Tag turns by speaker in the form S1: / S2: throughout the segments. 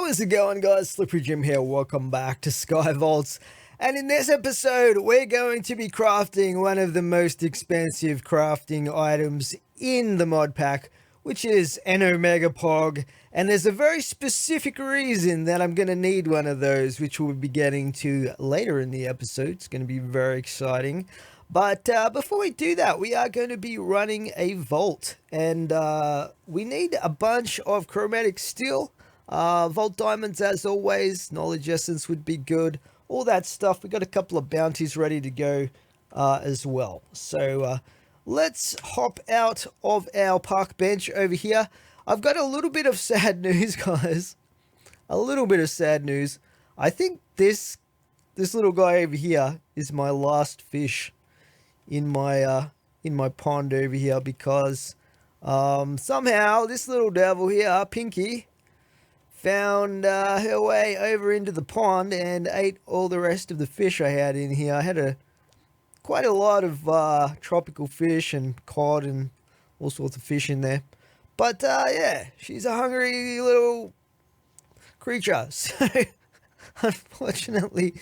S1: How is it going, guys? Slippery Jim here. Welcome back to Sky Vaults. And in this episode, we're going to be crafting one of the most expensive crafting items in the mod pack, which is an Omega Pog. And there's a very specific reason that I'm going to need one of those, which we'll be getting to later in the episode. It's going to be very exciting. But before we do that, we are going to be running a vault. And we need a bunch of chromatic steel. Vault diamonds, as always. Knowledge essence would be good. All that stuff. We got a couple of bounties ready to go as well. So let's hop out of our park bench over here. I've got a little bit of sad news, guys. A little bit of sad news. I think this little guy over here is my last fish in my pond over here, because somehow this little devil here, Pinky, found her way over into the pond and ate all the rest of the fish I had in here. I had quite a lot of tropical fish and cod and all sorts of fish in there. But yeah, she's a hungry little creature. So unfortunately,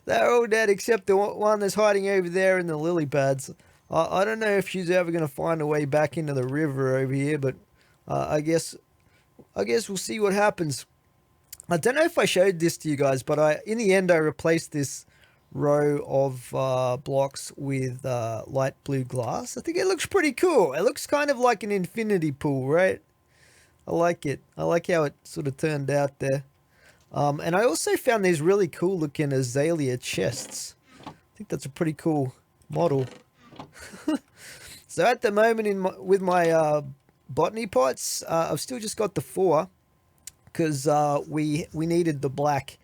S1: they're all dead except the one that's hiding over there in the lily pads. I don't know if she's ever going to find a way back into the river over here, but I guess we'll see what happens. I don't know if I showed this to you guys, but in the end I replaced this row of blocks with light blue glass. I think it looks pretty cool. It looks kind of like an infinity pool, right? I like it. I like how it sort of turned out there. And I also found these really cool looking azalea chests. I think that's a pretty cool model. So at the moment with my botany pots, I've still just got the 4 because we needed the black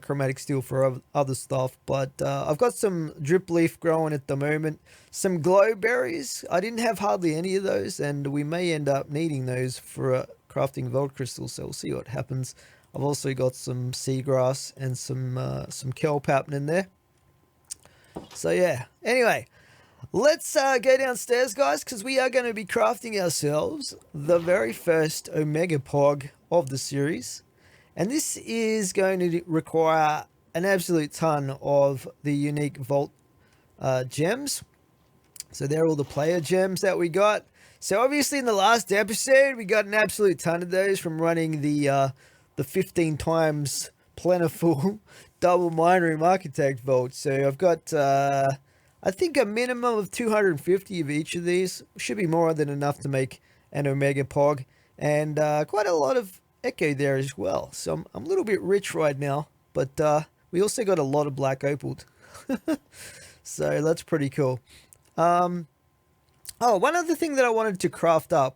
S1: chromatic steel for other stuff. But I've got some drip leaf growing at the moment, some glow berries. I didn't have hardly any of those, and we may end up needing those for crafting vault crystals, so we'll see what happens. I've also got some seagrass and some kelp happening there. So yeah, anyway, let's go downstairs, guys, because we are going to be crafting ourselves the very first Omega Pog of the series. And this is going to require an absolute ton of the unique vault gems. So they're all the player gems that we got. So obviously in the last episode, we got an absolute ton of those from running the 15 times plentiful double mine room architect vault. So I've got I think a minimum of 250 of each of these. Should be more than enough to make an Omega Pog, and quite a lot of echo there as well. So I'm a little bit rich right now, but we also got a lot of black opal. So that's pretty cool. Oh, one other thing that I wanted to craft up,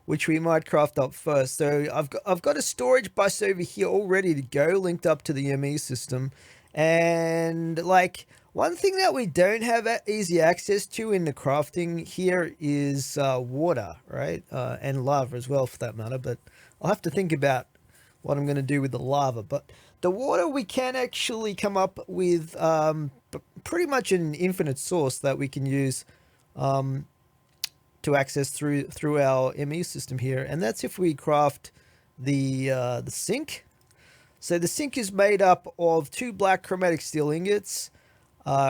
S1: which we might craft up first. So I've got a storage bus over here all ready to go, linked up to the ME system. And like one thing that we don't have easy access to in the crafting here is water, right? And lava as well, for that matter. But I'll have to think about what I'm going to do with the lava. But the water, we can actually come up with pretty much an infinite source that we can use to access through our ME system here, and that's if we craft the sink. So the sink is made up of 2 black chromatic steel ingots,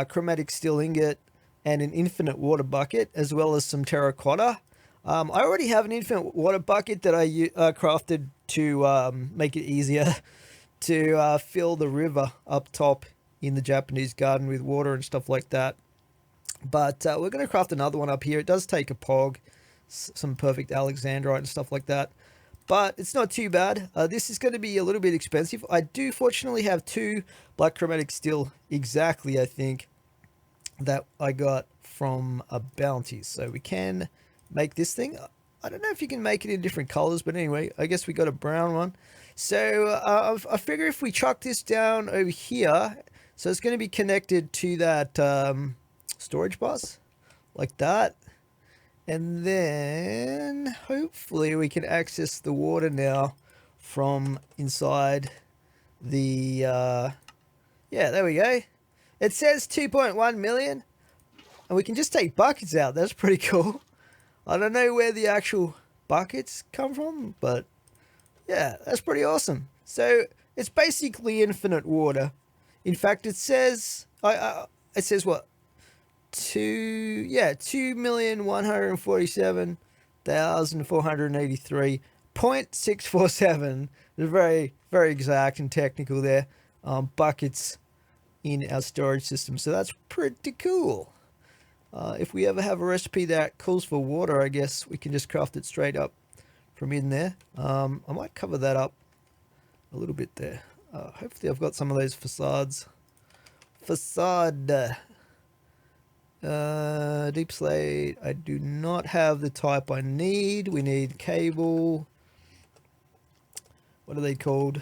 S1: chromatic steel ingot, and an infinite water bucket, as well as some terracotta. I already have an infinite water bucket that I crafted to make it easier to fill the river up top in the Japanese garden with water and stuff like that. But we're going to craft another one up here. It does take a pog, some perfect alexandrite and stuff like that. But it's not too bad. This is going to be a little bit expensive. I do fortunately have 2 black chromatic steel exactly, I think, that I got from a bounty. So we can make this thing. I don't know if you can make it in different colors, but anyway, I guess we got a brown one. So I figure if we chuck this down over here, so it's going to be connected to that storage bus like that, and then hopefully we can access the water now from inside the yeah, there we go. It says 2.1 million, and we can just take buckets out. That's pretty cool. I don't know where the actual buckets come from, but yeah, that's pretty awesome. So it's basically infinite water. In fact, it says it says what 2,147,483.647. It's very, very exact and technical there. Buckets in our storage system, so that's pretty cool. If we ever have a recipe that calls for water, I guess we can just craft it straight up from in there. I might cover that up a little bit there. Hopefully I've got some of those facades. Facade. Deep slate. I do not have the type I need. We need cable. What are they called?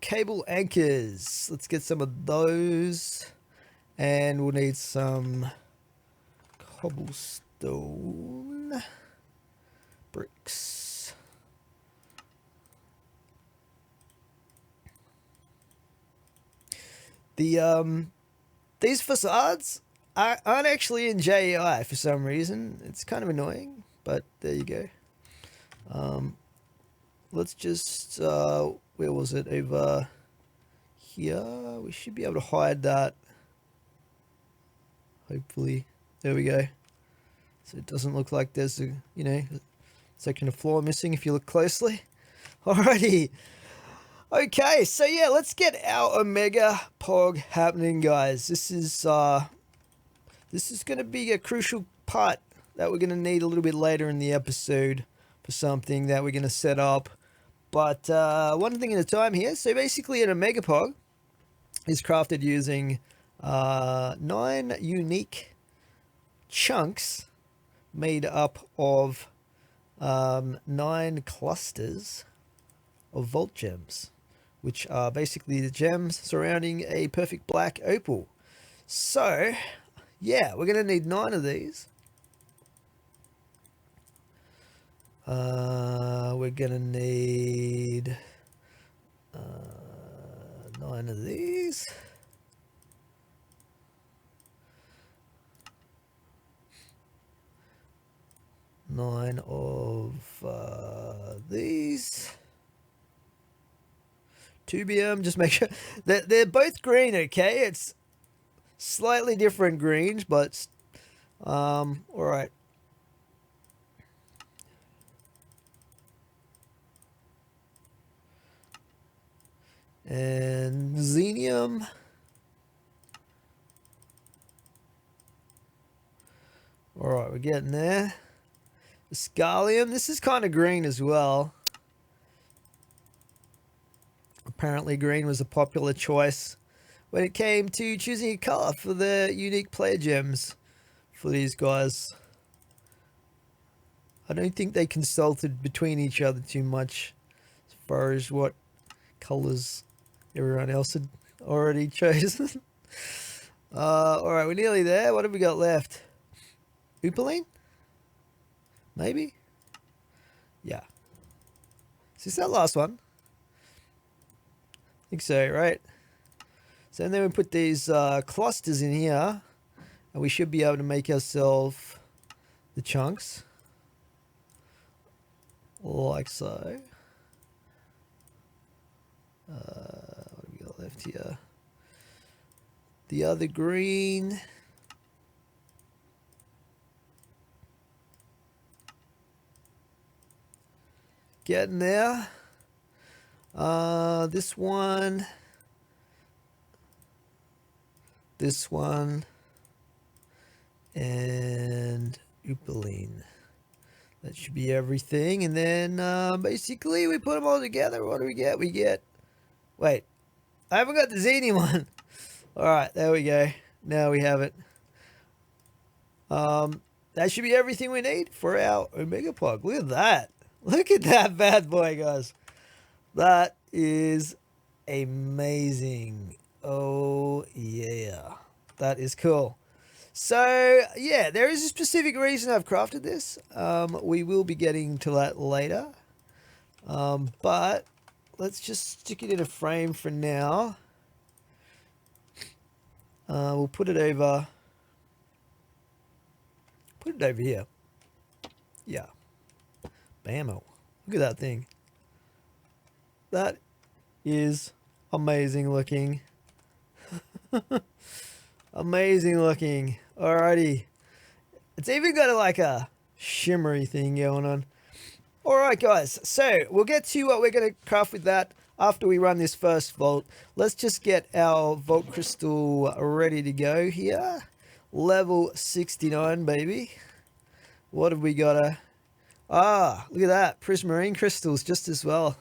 S1: Cable anchors. Let's get some of those. And we'll need some cobblestone bricks. These facades aren't actually in JEI for some reason. It's kind of annoying, but there you go. Let's just where was it? Over here. We should be able to hide that. Hopefully. There we go. So it doesn't look like there's a, section of floor missing if you look closely. Alrighty. Okay, so yeah, let's get our Omega Pog happening, guys. This is going to be a crucial part that we're going to need a little bit later in the episode for something that we're going to set up. But one thing at a time here. So basically an Omega Pog is crafted using 9 unique chunks made up of 9 clusters of vault gems, which are basically the gems surrounding a perfect black opal. So, yeah, we're going to need 9 of these. We're going to need 9 of these. 9 of these. 2BM, just make sure that they're both green, okay? It's slightly different greens, but alright. And xenium. Alright, we're getting there. Scalium, this is kind of green as well. Apparently green was a popular choice when it came to choosing a color for the unique player gems for these guys. I don't think they consulted between each other too much as far as what colors everyone else had already chosen. Alright, we're nearly there. What have we got left? Opaline? Maybe? Yeah. Is this that last one? I think so, right? So then we put these clusters in here, and we should be able to make ourselves the chunks. Like so. What have we got left here? The other green. Getting there. This one. This one. And opaline. That should be everything. And then basically we put them all together. What do we get? We get... Wait. I haven't got the zany one. Alright, there we go. Now we have it. That should be everything we need for our Omega Pog. Look at that. Look at that bad boy, guys. That is amazing. Oh, yeah. That is cool. So, yeah, there is a specific reason I've crafted this. We will be getting to that later. But let's just stick it in a frame for now. We'll put it over... Put it over here. Yeah. Bammo. Look at that thing. That is amazing looking. Amazing looking. Alrighty. It's even got like a shimmery thing going on. Alright guys, so we'll get to what we're going to craft with that after we run this first vault. Let's just get our vault crystal ready to go here. Level 69, baby. What have we got? Look at that. Prismarine crystals just as well.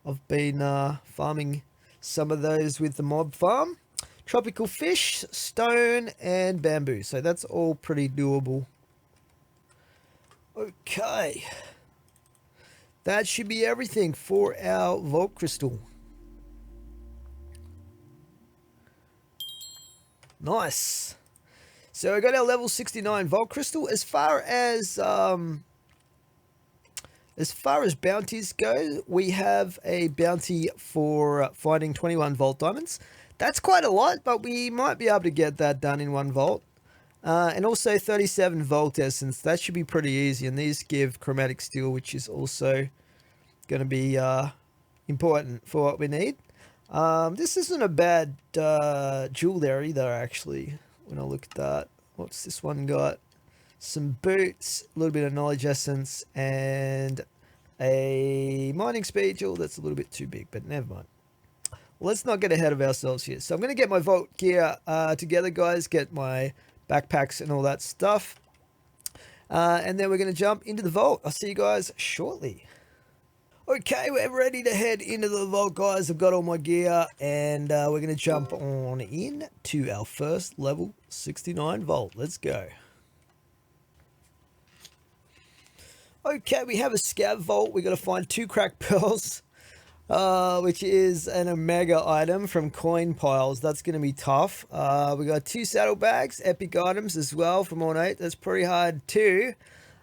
S1: I've been farming some of those with the mob farm. Tropical fish, stone, and bamboo. So that's all pretty doable. Okay. That should be everything for our vault crystal. Nice. So I got our level 69 vault crystal. As far as bounties go, we have a bounty for finding 21 vault diamonds. That's quite a lot, but we might be able to get that done in one vault. And also 37 vault essence. That should be pretty easy. And these give chromatic steel, which is also going to be important for what we need. This isn't a bad jewel there either, actually, when I look at that. What's this one got? Some boots, a little bit of knowledge essence, and a mining speed jewel. That's a little bit too big, but never mind. Let's not get ahead of ourselves here. So I'm going to get my vault gear together, guys. Get my backpacks and all that stuff. And then we're going to jump into the vault. I'll see you guys shortly. Okay, we're ready to head into the vault, guys. I've got all my gear, and we're going to jump on in to our first level 69 vault. Let's go. Okay, we have a scav vault. We got to find 2 cracked pearls, which is an Omega item from coin piles. That's going to be tough. We got 2 saddlebags, epic items as well from ornate. That's pretty hard too,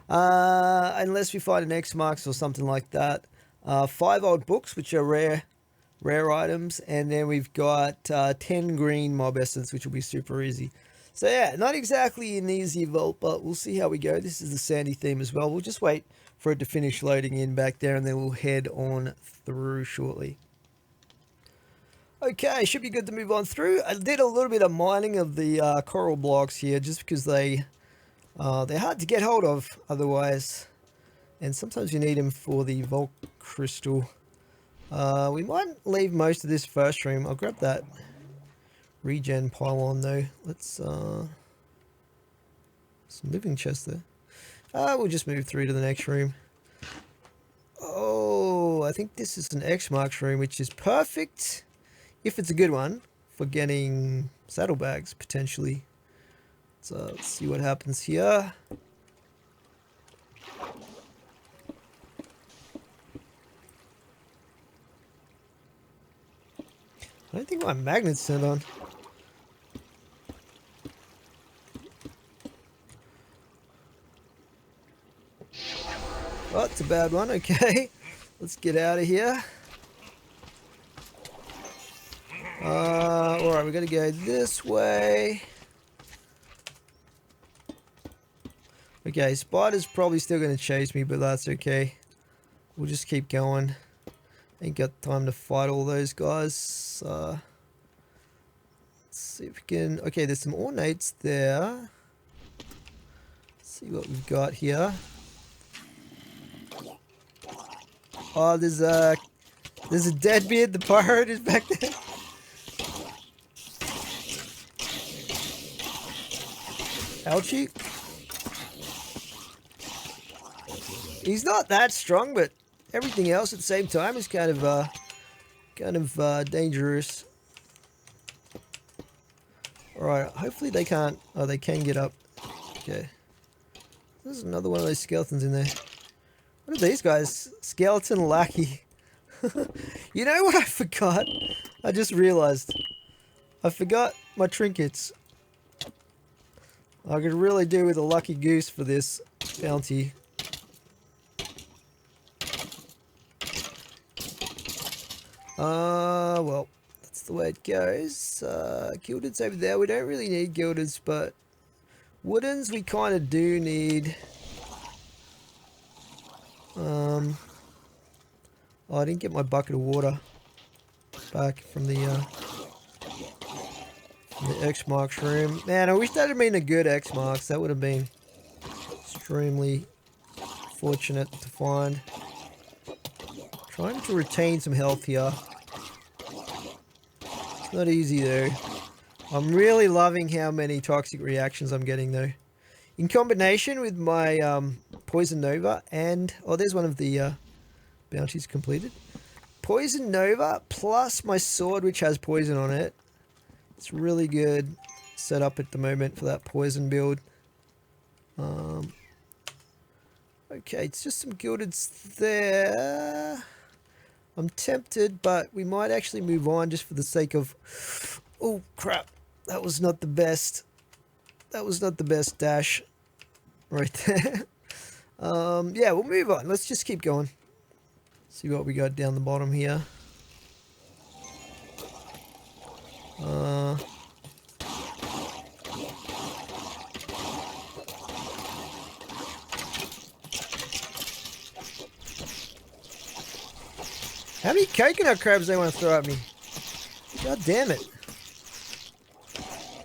S1: unless we find an X marks or something like that. 5 old books, which are rare items, and then we've got 10 green mob essence, which will be super easy. So yeah, not exactly an easy vault, but we'll see how we go. This is the sandy theme as well. We'll just wait for it to finish loading in back there, and then we'll head on through shortly. Okay, should be good to move on through. I did a little bit of mining of the coral blocks here, just because they're hard to get hold of otherwise. And sometimes you need them for the vault crystal. We might leave most of this first room. I'll grab that regen pylon though. Let's some living chest there. We'll just move through to the next room. Oh, I think this is an X marks room, which is perfect if it's a good one for getting saddlebags potentially. So let's see what happens here. I don't think my magnet's turned on. Oh, it's a bad one. Okay, let's get out of here. Alright, we're gonna go this way. Okay, spider's probably still gonna chase me, but that's okay. We'll just keep going. Ain't got time to fight all those guys. Let's see if we can... Okay, there's some ornates there. Let's see what we've got here. Oh, there's a Deadbeard, the pirate is back there. Ouchie. He's not that strong, but everything else at the same time is kind of dangerous. Alright, hopefully they can't... Oh, they can get up. Okay. There's another one of those skeletons in there. What are these guys? Skeleton lackey. You know what I forgot? I just realized. I forgot my trinkets. I could really do with a lucky goose for this bounty. Well, that's the way it goes. Gilded's over there. We don't really need gildeds, but woodens we kind of do need. Oh, I didn't get my bucket of water back from the X marks room. Man, I wish that had been a good X marks. That would have been extremely fortunate to find. Trying to retain some health here. It's not easy though. I'm really loving how many toxic reactions I'm getting though. In combination with my Poison Nova and... oh, there's one of the bounties completed. Poison Nova plus my sword which has poison on it. It's really good setup at the moment for that poison build. Okay, it's just some gildeds there. I'm tempted, but we might actually move on just for the sake of... oh, crap. That was not the best. That was not the best dash right there. Yeah, we'll move on. Let's just keep going. See what we got down the bottom here. How many coconut crabs they want to throw at me? God damn it.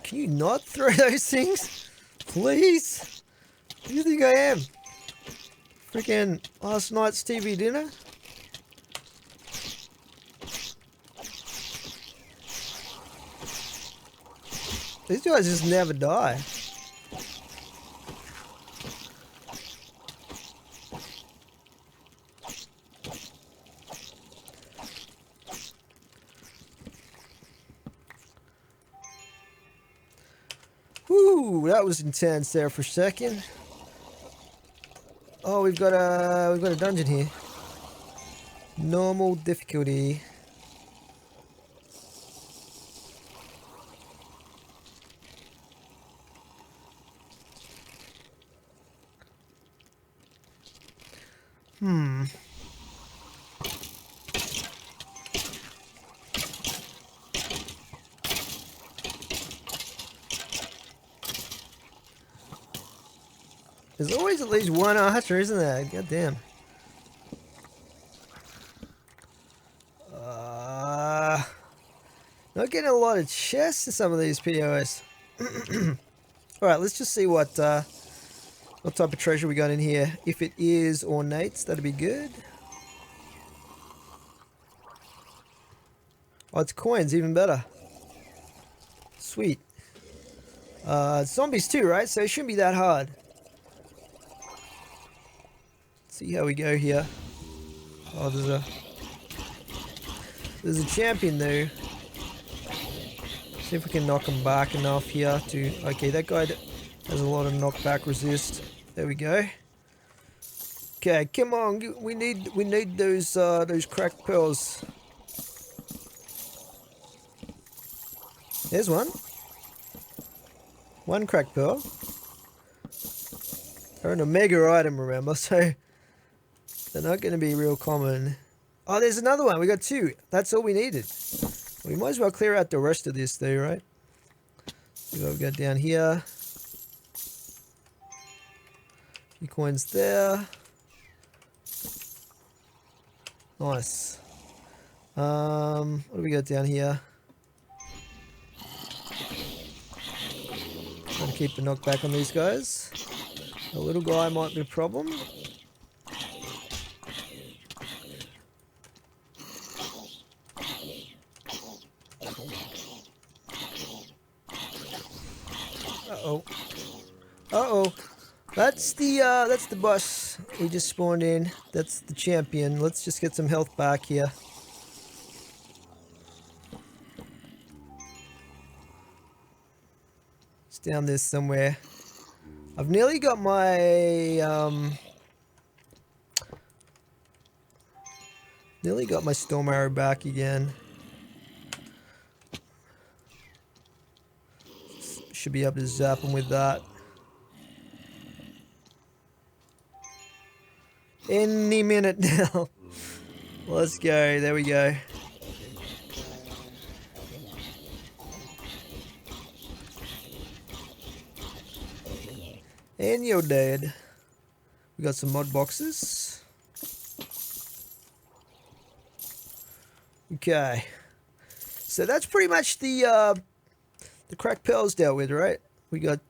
S1: Can you not throw those things? Please? Who do you think I am? Freaking last night's TV dinner? These guys just never die. Woo, that was intense there for a second. Oh, we've got a dungeon here. Normal difficulty. There's always at least one archer, isn't there? God damn. Not getting a lot of chests in some of these POS. Alright, let's just see what type of treasure we got in here. If it is ornates, that'd be good. Oh, it's coins, even better. Sweet. Zombies too, right? So it shouldn't be that hard. See how we go here. Oh, there's a champion though. See if we can knock him back enough here to... okay, that guy has a lot of knockback resist. There we go. Okay, come on, we need those cracked pearls. There's one. One cracked pearl. They're an Omega item, remember, so they're not going to be real common. Oh, there's another one. We got two. That's all we needed. We might as well clear out the rest of this though, right? See what we've got down here. A few coins there. Nice. What do we got down here? Trying to keep the knockback on these guys. The little guy might be a problem. Uh-oh. Uh-oh. That's the boss we just spawned in. That's the champion. Let's just get some health back here. It's down there somewhere. I've nearly got my storm arrow back again. Should be able to zap him with that. Any minute now. Let's go. There we go. And you're dead. We got some mod boxes. Okay. So that's pretty much the cracked pearls dealt with, right? We got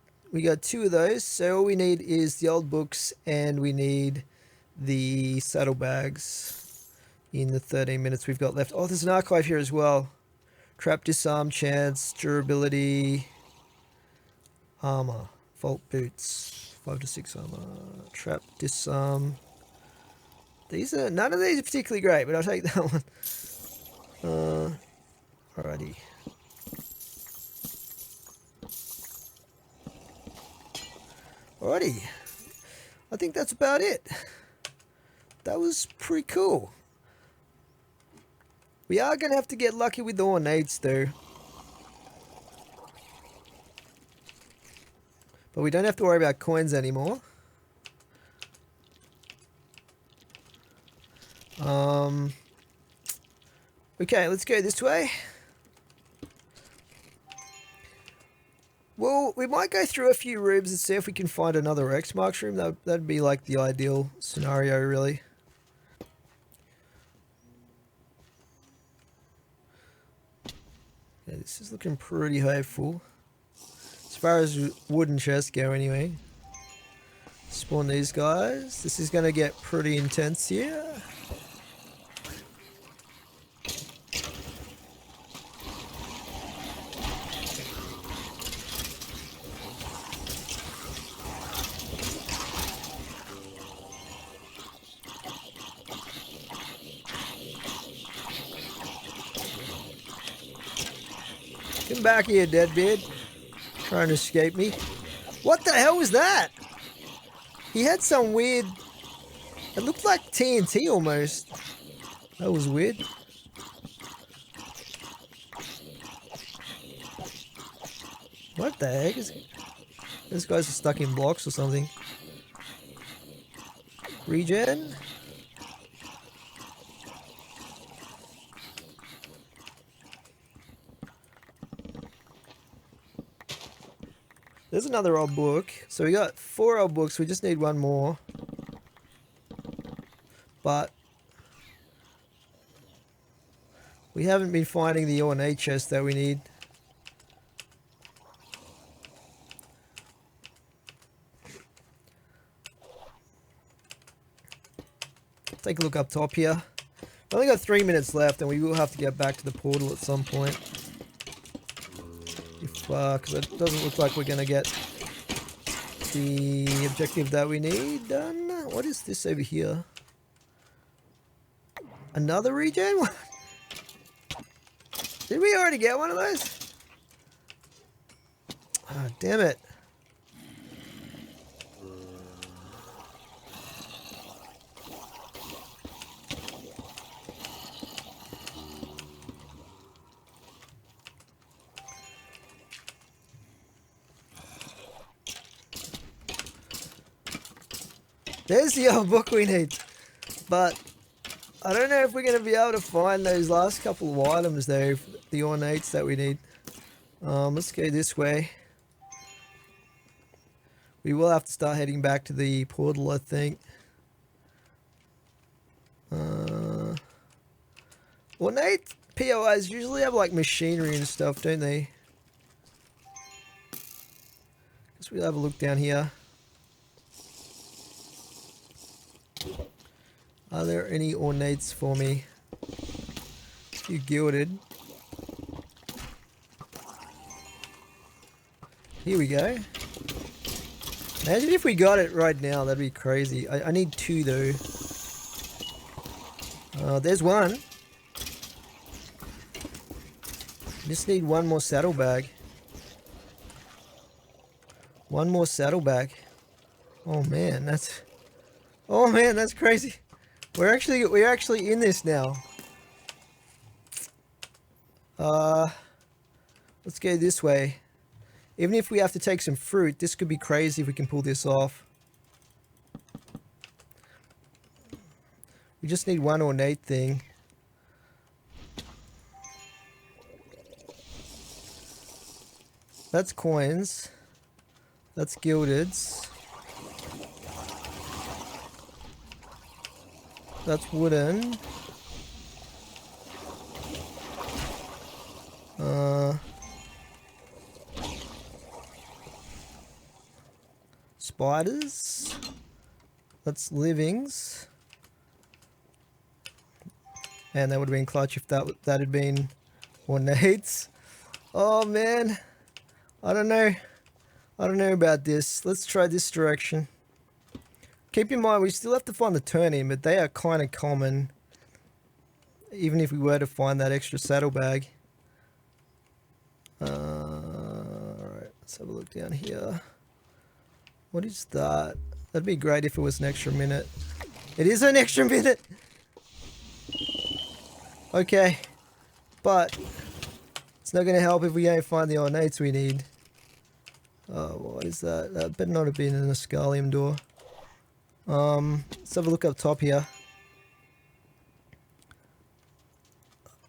S1: 2 of those. So all we need is the old books, and we need the saddlebags in the 13 minutes we've got left. Oh, there's an archive here as well. Trap, disarm, chance, durability, armor, vault boots, 5 to 6 armor, trap, disarm. None of these are particularly great, but I'll take that one. Alrighty. Alrighty. I think that's about it. That was pretty cool. We are going to have to get lucky with the ornates though. But we don't have to worry about coins anymore. Okay, let's go this way. Well, we might go through a few rooms and see if we can find another X marks room. That'd be like the ideal scenario, really. Yeah, this is looking pretty hopeful. As far as wooden chests go, anyway. Spawn these guys. This is going to get pretty intense here. Come back here, deadbeard. Trying to escape me. What the hell was that? He had some weird... It looked like TNT almost. That was weird. What the heck is... Those guys are stuck in blocks or something. Regen? There's another old book. So we got 4 old books. We just need 1 more. But we haven't been finding the ornate chest that we need. Take a look up top here. We've only got 3 minutes left, and we will have to get back to the portal at some point. Because it doesn't look like we're going to get the objective that we need done. What is this over here? Another regen? Did we already get one of those? Ah, oh, damn it. There's the old book we need, but I don't know if we're going to be able to find those last couple of items though, the ornates that we need. Let's go this way. We will have to start heading back to the portal, I think. Ornate POIs usually have like machinery and stuff, don't they? Guess we'll have a look down here. Are there any ornates for me? A few gilded. Here we go. Imagine if we got it right now, that'd be crazy. I need 2 though. There's 1. Just need 1 more saddlebag. 1 more saddlebag. Oh man, that's crazy. We're actually in this now. Let's go this way. Even if we have to take some fruit, this could be crazy if we can pull this off. We just need 1 ornate thing. That's coins. That's gildeds. That's wooden. spiders. That's livings. And that would have been clutch if that had been ornates. Oh man, I don't know. I don't know about this. Let's try this direction. Keep in mind, we still have to find the turn-in, but they are kind of common. Even if we were to find that extra saddlebag. Alright, let's have a look down here. What is that? That'd be great if it was an extra minute. It is an extra minute! Okay, but it's not going to help if we don't find the ornates we need. Oh, what is that? That better not have been an Escalium door. Let's have a look up top here.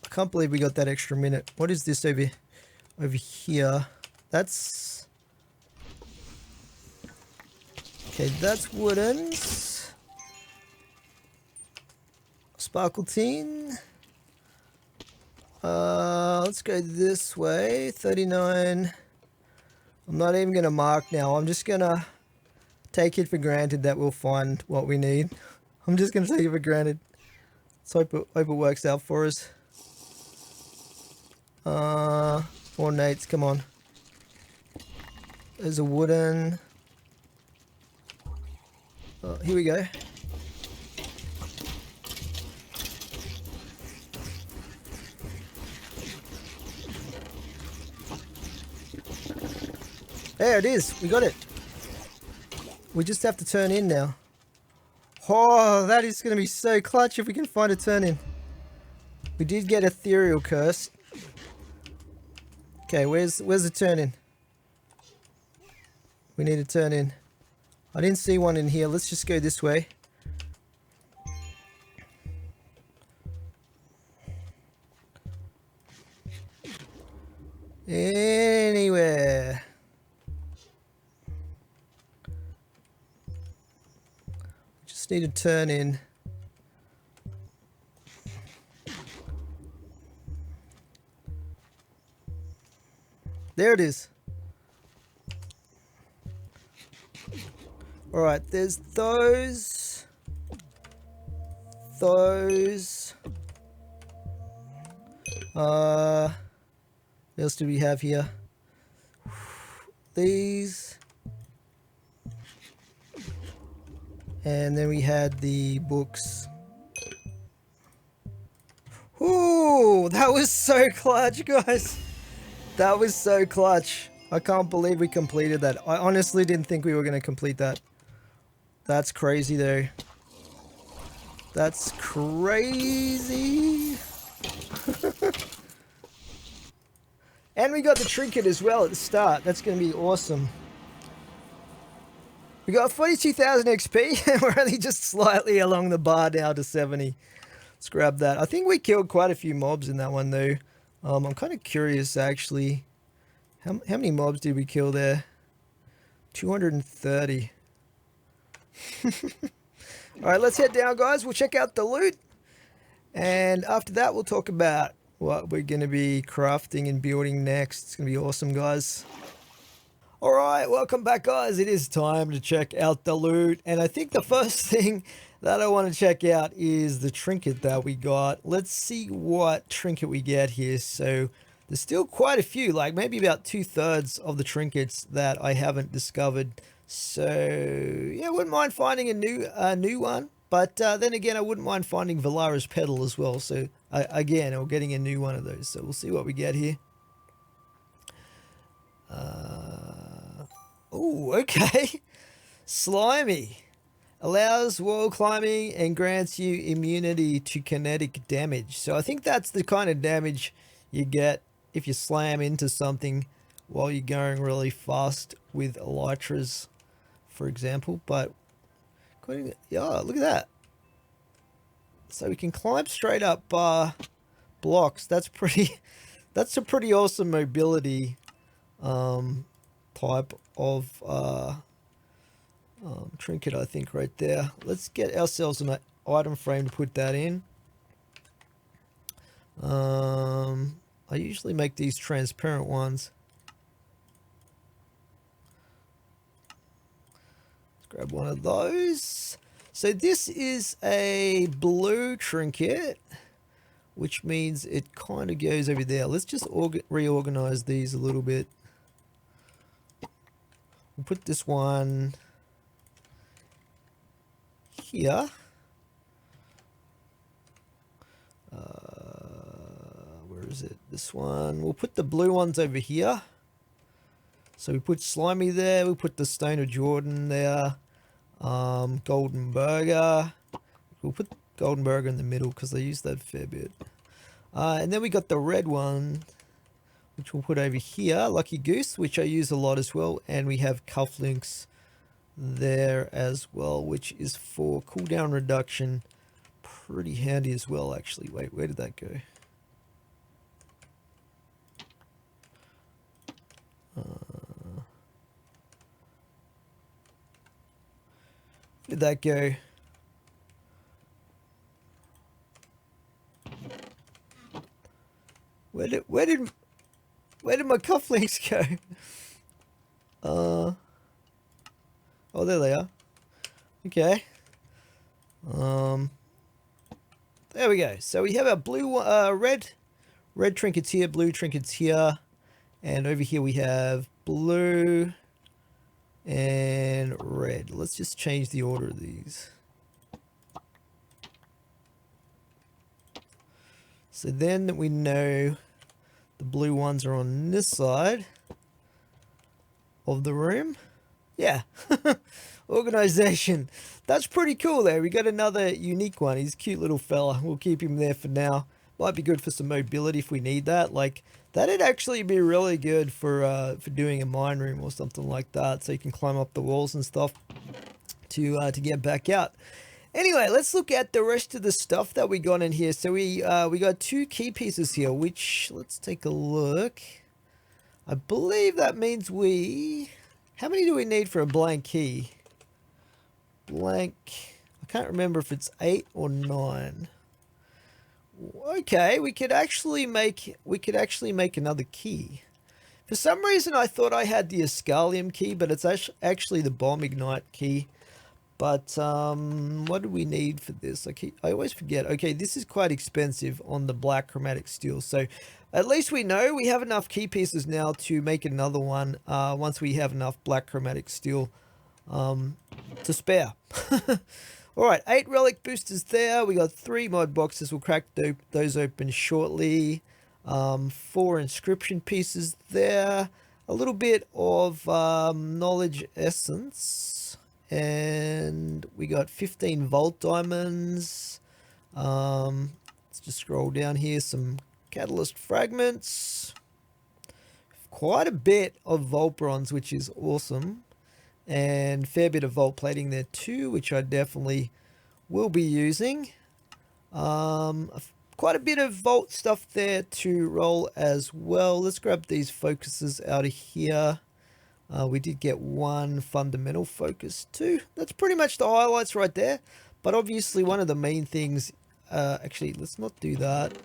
S1: I can't believe we got that extra minute. What is this over here? That's... Okay, that's woodens. Sparkletine. Let's go this way. 39. I'm not even going to mark now. I'm just going to take it for granted that we'll find what we need. I'm just going to take it for granted. Let's hope it works out for us. Ornates, come on. There's a wooden. Oh, here we go. There it is. We got it. We just have to turn in now. Oh, that is going to be so clutch if we can find a turn in. We did get ethereal curse. Okay, where's the turn in? We need a turn in. I didn't see one in here. Let's just go this way. Anywhere. Just need a turn in. There it is. All right, there's those. What else do we have here? These. And then we had the books. Ooh, that was so clutch, guys. That was so clutch. I can't believe we completed that. I honestly didn't think we were going to complete that. That's crazy, though. That's crazy. And we got the trinket as well at the start. That's going to be awesome. We got 42,000 XP, and we're only just slightly along the bar now to 70. Let's grab that. I think we killed quite a few mobs in that one, though. I'm kind of curious, actually. How many mobs did we kill there? 230. Alright, let's head down, guys. We'll check out the loot. And after that, we'll talk about what we're going to be crafting and building next. It's going to be awesome, guys. Alright, welcome back, guys. It is time to check out the loot. And I think the first thing that I want to check out is the trinket that we got. Let's see what trinket we get here. So there's still quite a few, like maybe about 2/3 of the trinkets that I haven't discovered. So yeah, I wouldn't mind finding a new one. But then again, I wouldn't mind finding Valara's Petal as well. So again, we're getting a new one of those. So we'll see what we get here. Oh, okay. Slimy. Allows wall climbing and grants you immunity to kinetic damage. So I think that's the kind of damage you get if you slam into something while you're going really fast with elytras, for example. But yeah, look at that. So we can climb straight up blocks. That's a pretty awesome mobility type of trinket, I think, right there. Let's get ourselves an item frame to put that in. I usually make these transparent ones. grab one of those. So this is a blue trinket, which means it kind of goes over there. Let's just reorganize these a little bit. We'll put this one here. Where is it? This one. We'll put the blue ones over here. So we put Slimy there. We'll put the Stone of Jordan there. Golden Burger. We'll put Golden Burger in the middle because I use that a fair bit. And then we got the red one, which we'll put over here. Lucky Goose, which I use a lot as well. And we have Cufflinks there as well, which is for cooldown reduction. Pretty handy as well, actually. Wait, where did that go? Where did that go? Where did my cufflinks go? Oh, there they are. Okay. There we go. So we have our blue, red trinkets here, blue trinkets here, and over here we have blue and red. Let's just change the order of these. So then we know the blue ones are on this side of the room. Yeah. Organization. That's pretty cool there. We got another unique one. He's a cute little fella. We'll keep him there for now. Might be good for some mobility if we need that. Like, that'd actually be really good for doing a mine room or something like that. So you can climb up the walls and stuff to get back out. Anyway, let's look at the rest of the stuff that we got in here. So we got 2 key pieces here, which, let's take a look. I believe that means how many do we need for a blank key? Blank, I can't remember if it's 8 or 9. Okay, we could actually make another key. For some reason I thought I had the Escalium key, but it's actually the Bomb Ignite key. But what do we need for this? I always forget. Okay, this is quite expensive on the black chromatic steel. So at least we know we have enough key pieces now to make another one once we have enough black chromatic steel to spare. Alright, 8 relic boosters there. We got 3 mod boxes. We'll crack those open shortly. 4 inscription pieces there. A little bit of knowledge essence. And we got 15 vault diamonds. Let's just scroll down here. Some catalyst fragments. Quite a bit of vault bronze, which is awesome. And fair bit of vault plating there too, which I definitely will be using. Quite a bit of vault stuff there to roll as well. Let's grab these focuses out of here. We did get 1 fundamental focus too. That's pretty much the highlights right there. But obviously one of the main things, actually let's not do that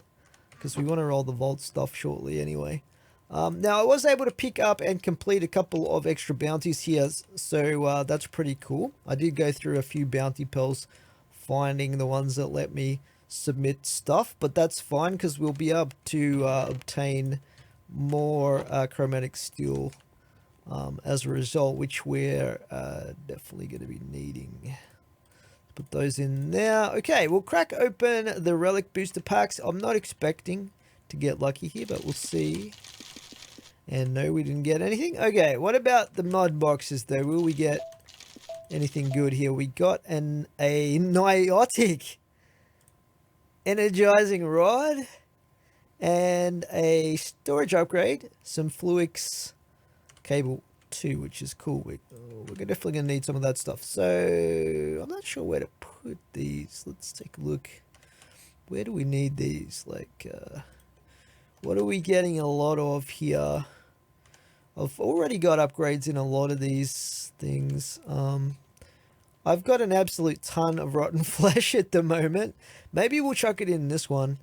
S1: because we want to roll the vault stuff shortly anyway. Now I was able to pick up and complete a couple of extra bounties here, so that's pretty cool. I did go through a few bounty pearls, finding the ones that let me submit stuff, but that's fine because we'll be able to obtain more chromatic steel as a result, which we're definitely going to be needing. Put those in there. Okay, we'll crack open the relic booster packs. I'm not expecting to get lucky here, but we'll see. And no, we didn't get anything. Okay, what about the mod boxes though? Will we get anything good here? We got a Niotic Energizing Rod and a storage upgrade, some Fluix cable 2, which is cool. We're definitely going to need some of that stuff. So I'm not sure where to put these. Let's take a look. Where do we need these? Like, what are we getting a lot of here? I've already got upgrades in a lot of these things. I've got an absolute ton of rotten flesh at the moment. Maybe we'll chuck it in this one.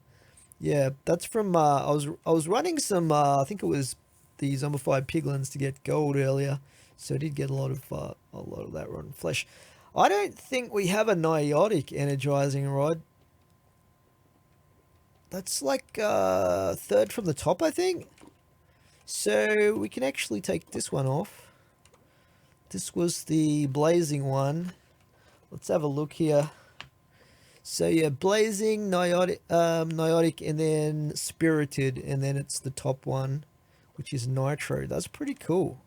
S1: Yeah, that's from I was running some I think it was the zombified piglins to get gold earlier, so I did get a lot of that rotten flesh. I don't think we have a Niotic energizing rod. That's like third from the top, I think. So we can actually take this one off. This was the blazing one. Let's have a look here. So yeah, blazing, Niotic, and then spirited, and then it's the top one, which is nitro. That's pretty cool.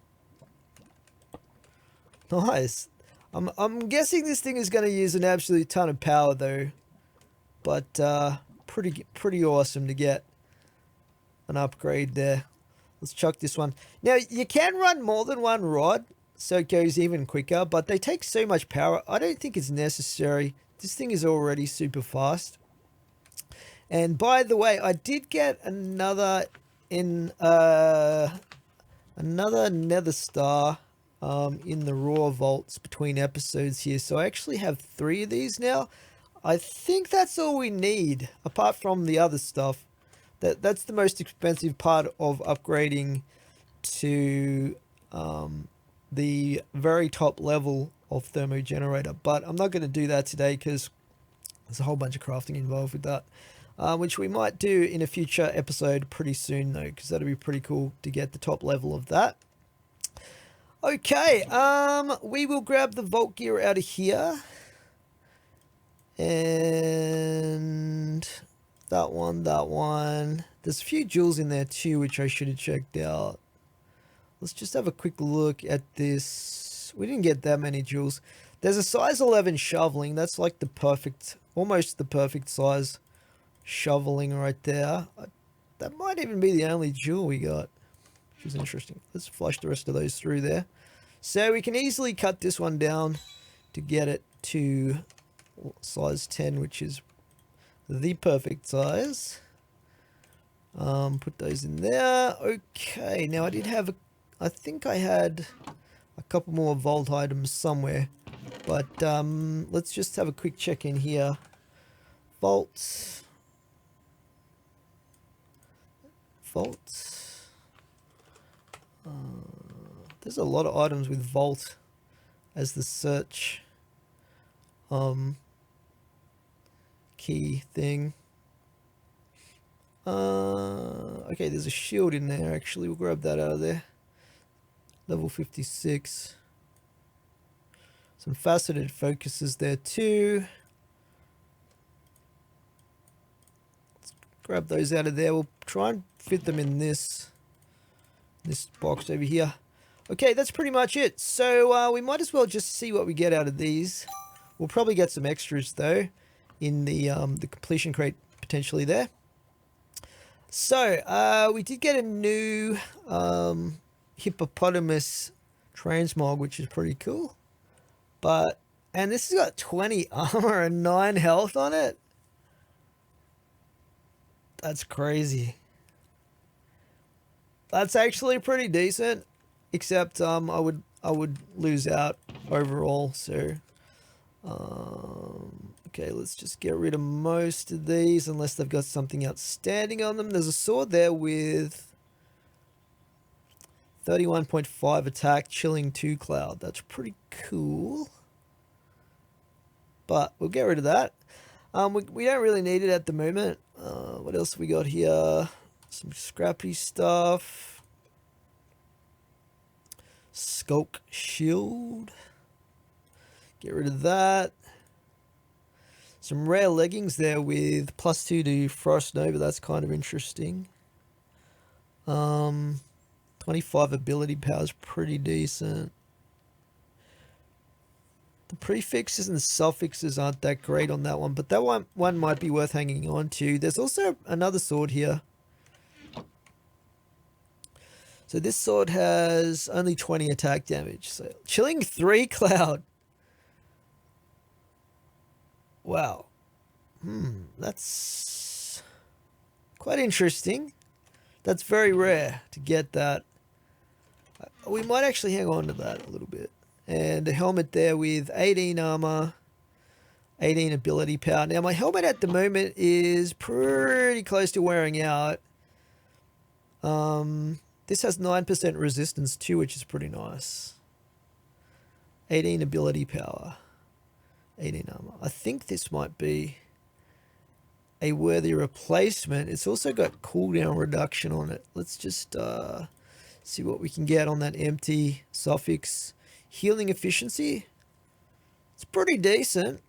S1: Nice. I'm guessing this thing is going to use an absolute ton of power though, but pretty awesome to get an upgrade there. Let's chuck this one. Now you can run more than one rod, so it goes even quicker, but they take so much power. I don't think it's necessary. This thing is already super fast. And by the way, I did get another nether star in the raw vaults between episodes here. So I actually have 3 of these now. I think that's all we need, apart from the other stuff. That's the most expensive part of upgrading to the very top level of thermo generator. But I'm not going to do that today because there's a whole bunch of crafting involved with that. Which we might do in a future episode pretty soon though, because that'll be pretty cool to get the top level of that. Okay, we will grab the vault gear out of here. And that one. There's a few jewels in there too, which I should have checked out. Let's just have a quick look at this. We didn't get that many jewels. There's a size 11 shoveling. That's like the perfect, almost the perfect size shoveling right there. That might even be the only jewel we got, which is interesting. Let's flush the rest of those through there. So we can easily cut this one down to get it to size 10, which is the perfect size. Put those in there. Okay, now I did have I think I had a couple more vault items somewhere, but let's just have a quick check in here. Vaults. There's a lot of items with vault as the search key thing. Okay, there's a shield in there actually. We'll grab that out of there. Level 56. Some faceted focuses there too. Let's grab those out of there. We'll try and fit them in this box over here. Okay, that's pretty much it. So we might as well just see what we get out of these. We'll probably get some extras though in the completion crate potentially there. So we did get a new hippopotamus transmog, which is pretty cool. And this has got 20 armor and 9 health on it. That's crazy. That's actually pretty decent, except I would lose out overall. So okay, let's just get rid of most of these unless they've got something outstanding on them. There's a sword there with 31.5 attack, chilling 2 cloud. That's pretty cool. But we'll get rid of that. We don't really need it at the moment. What else we got here? Some scrappy stuff. Skulk shield. Get rid of that. Some rare leggings there with +2 to Frost Nova. That's kind of interesting. 25 ability power is pretty decent. The prefixes and suffixes aren't that great on that one, but that one might be worth hanging on to. There's also another sword here. So this sword has only 20 attack damage. So chilling 3 cloud. Wow. That's quite interesting. That's very rare to get that. We might actually hang on to that a little bit. And a helmet there with 18 armor, 18 ability power. Now my helmet at the moment is pretty close to wearing out. This has 9% resistance too, which is pretty nice. 18 ability power. 18 armor. I think this might be a worthy replacement. It's also got cooldown reduction on it. Let's just see what we can get on that empty suffix. Healing efficiency. It's pretty decent.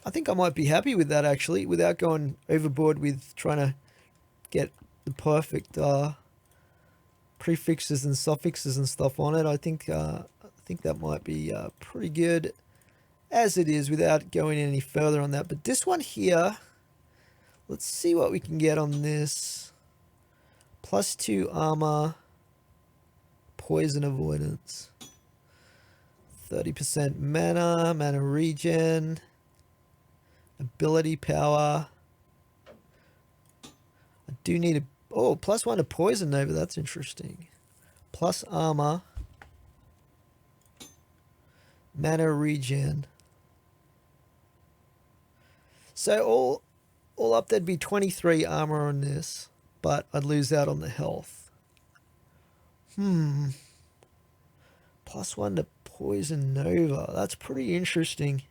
S1: I think I might be happy with that actually, without going overboard with trying to get the perfect prefixes and suffixes and stuff on it. I think that might be pretty good as it is without going any further on that. But this one here, let's see what we can get on this. +2 armor, poison avoidance, 30% mana regen, ability power. I do need a +1 to poison nova. That's interesting. Plus armor, mana regen. So all up there'd be 23 armor on this, but I'd lose out on the health. +1 to poison nova. That's pretty interesting.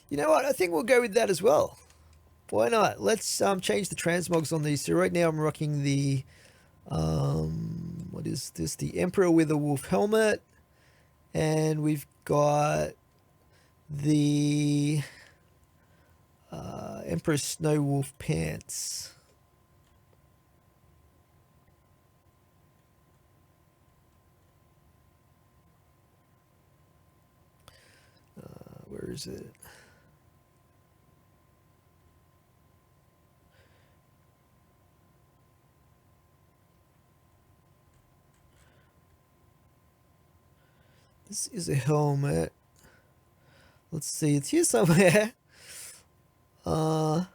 S1: You know what? I think we'll go with that as well. Why not? Let's change the transmogs on these. So right now I'm rocking the what is this? The Emperor with a wolf helmet, and we've got the Emperor Snow Wolf pants. Where is it? This is a helmet. Let's see, it's here somewhere. Where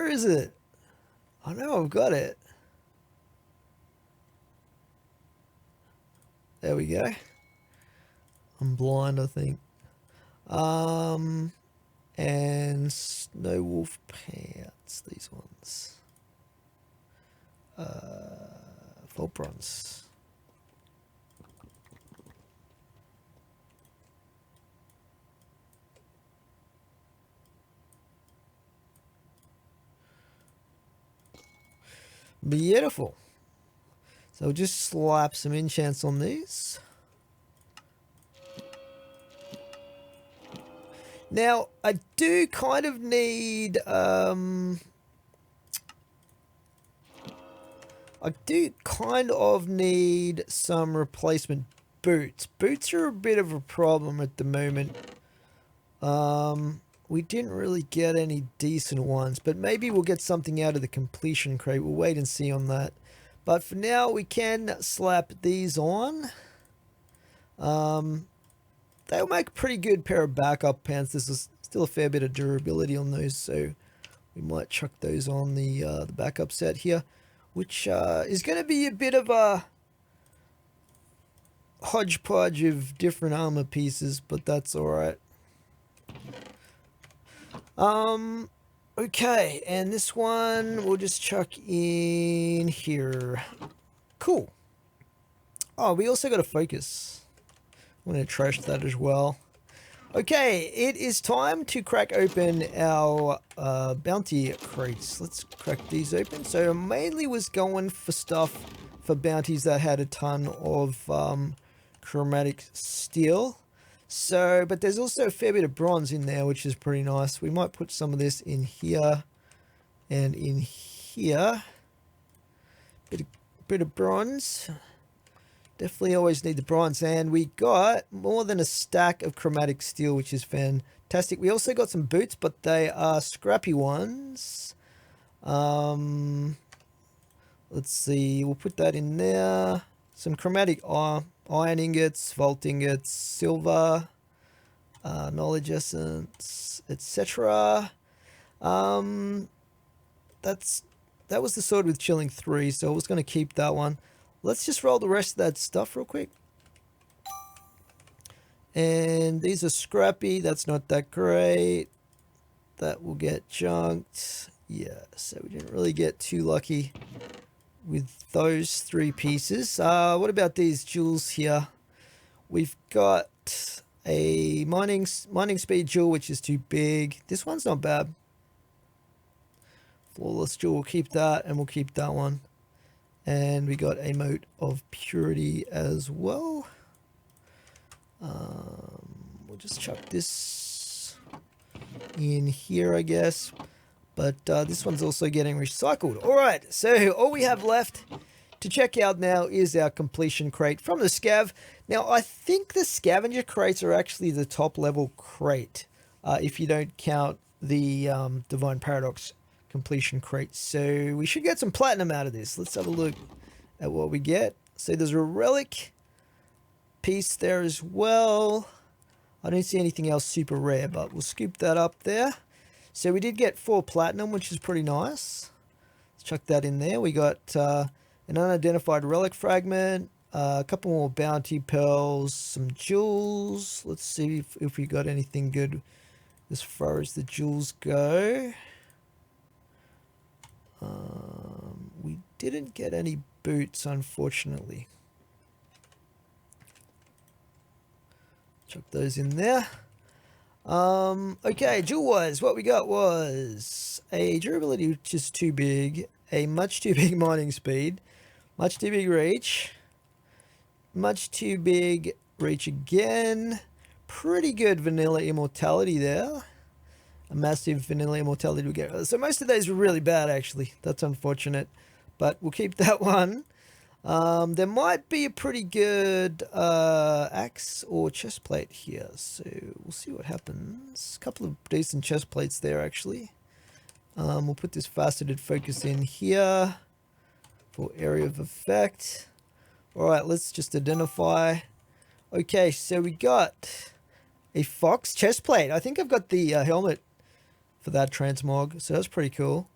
S1: is it? I know I've got it. There we go. I'm blind, I think. And Snow Wolf pants, these ones. Full bronze. Beautiful. So we'll just slap some enchants on these. Now, I do kind of need some replacement boots. Boots are a bit of a problem at the moment. We didn't really get any decent ones, but maybe we'll get something out of the completion crate. We'll wait and see on that. But for now, we can slap these on. They'll make a pretty good pair of backup pants. There's still a fair bit of durability on those, so we might chuck those on the backup set here, which is going to be a bit of a hodgepodge of different armor pieces, but that's all right. Okay, and this one we'll just chuck in here. Cool. Oh, we also got a focus. I'm going to trash that as well. Okay, it is time to crack open our bounty crates. Let's crack these open. So I mainly was going for stuff for bounties that had a ton of chromatic steel. So, but there's also a fair bit of bronze in there, which is pretty nice. We might put some of this in here and in here. Bit of bronze. Definitely always need the bronze. And we got more than a stack of chromatic steel, which is fantastic. We also got some boots, but they are scrappy ones. Let's see. We'll put that in there. Some chromatic iron ingots, vault ingots, silver, knowledge essence, etc. That was the sword with chilling 3, so I was going to keep that one. Let's just roll the rest of that stuff real quick. And these are scrappy. That's not that great. that will get junked. Yeah, so we didn't really get too lucky with those 3 pieces. What about these jewels here? We've got a mining speed jewel, which is too big. This one's not bad. Flawless jewel, we'll keep that, and we'll keep that one. And we got a mote of purity as well. We'll just chuck this in here, I guess. But this one's also getting recycled. All right, so all we have left to check out now is our completion crate from the scav. Now, I think the scavenger crates are actually the top level crate, if you don't count the Divine Paradox completion crate. So we should get some platinum out of this. Let's have a look at what we get. So there's a relic piece there as well. I don't see anything else super rare, but we'll scoop that up there. So we did get 4 platinum, which is pretty nice. Let's chuck that in there. We got an unidentified relic fragment, a couple more bounty pearls, some jewels. Let's see if we got anything good as far as the jewels go. We didn't get any boots, unfortunately. Chuck those in there. Okay, jewel-wise, what we got was a durability which is too big, a much too big mining speed, much too big reach, much too big reach again, pretty good vanilla immortality there, a massive vanilla immortality to get. So most of those were really bad, actually. That's unfortunate, but we'll keep that one. There might be a pretty good axe or chest plate here, so we'll see what happens. A couple of decent chest plates there, actually. We'll put this faceted focus in here for area of effect. Alright, let's just identify. Okay, so we got a fox chest plate. I think I've got the helmet for that transmog, so that's pretty cool.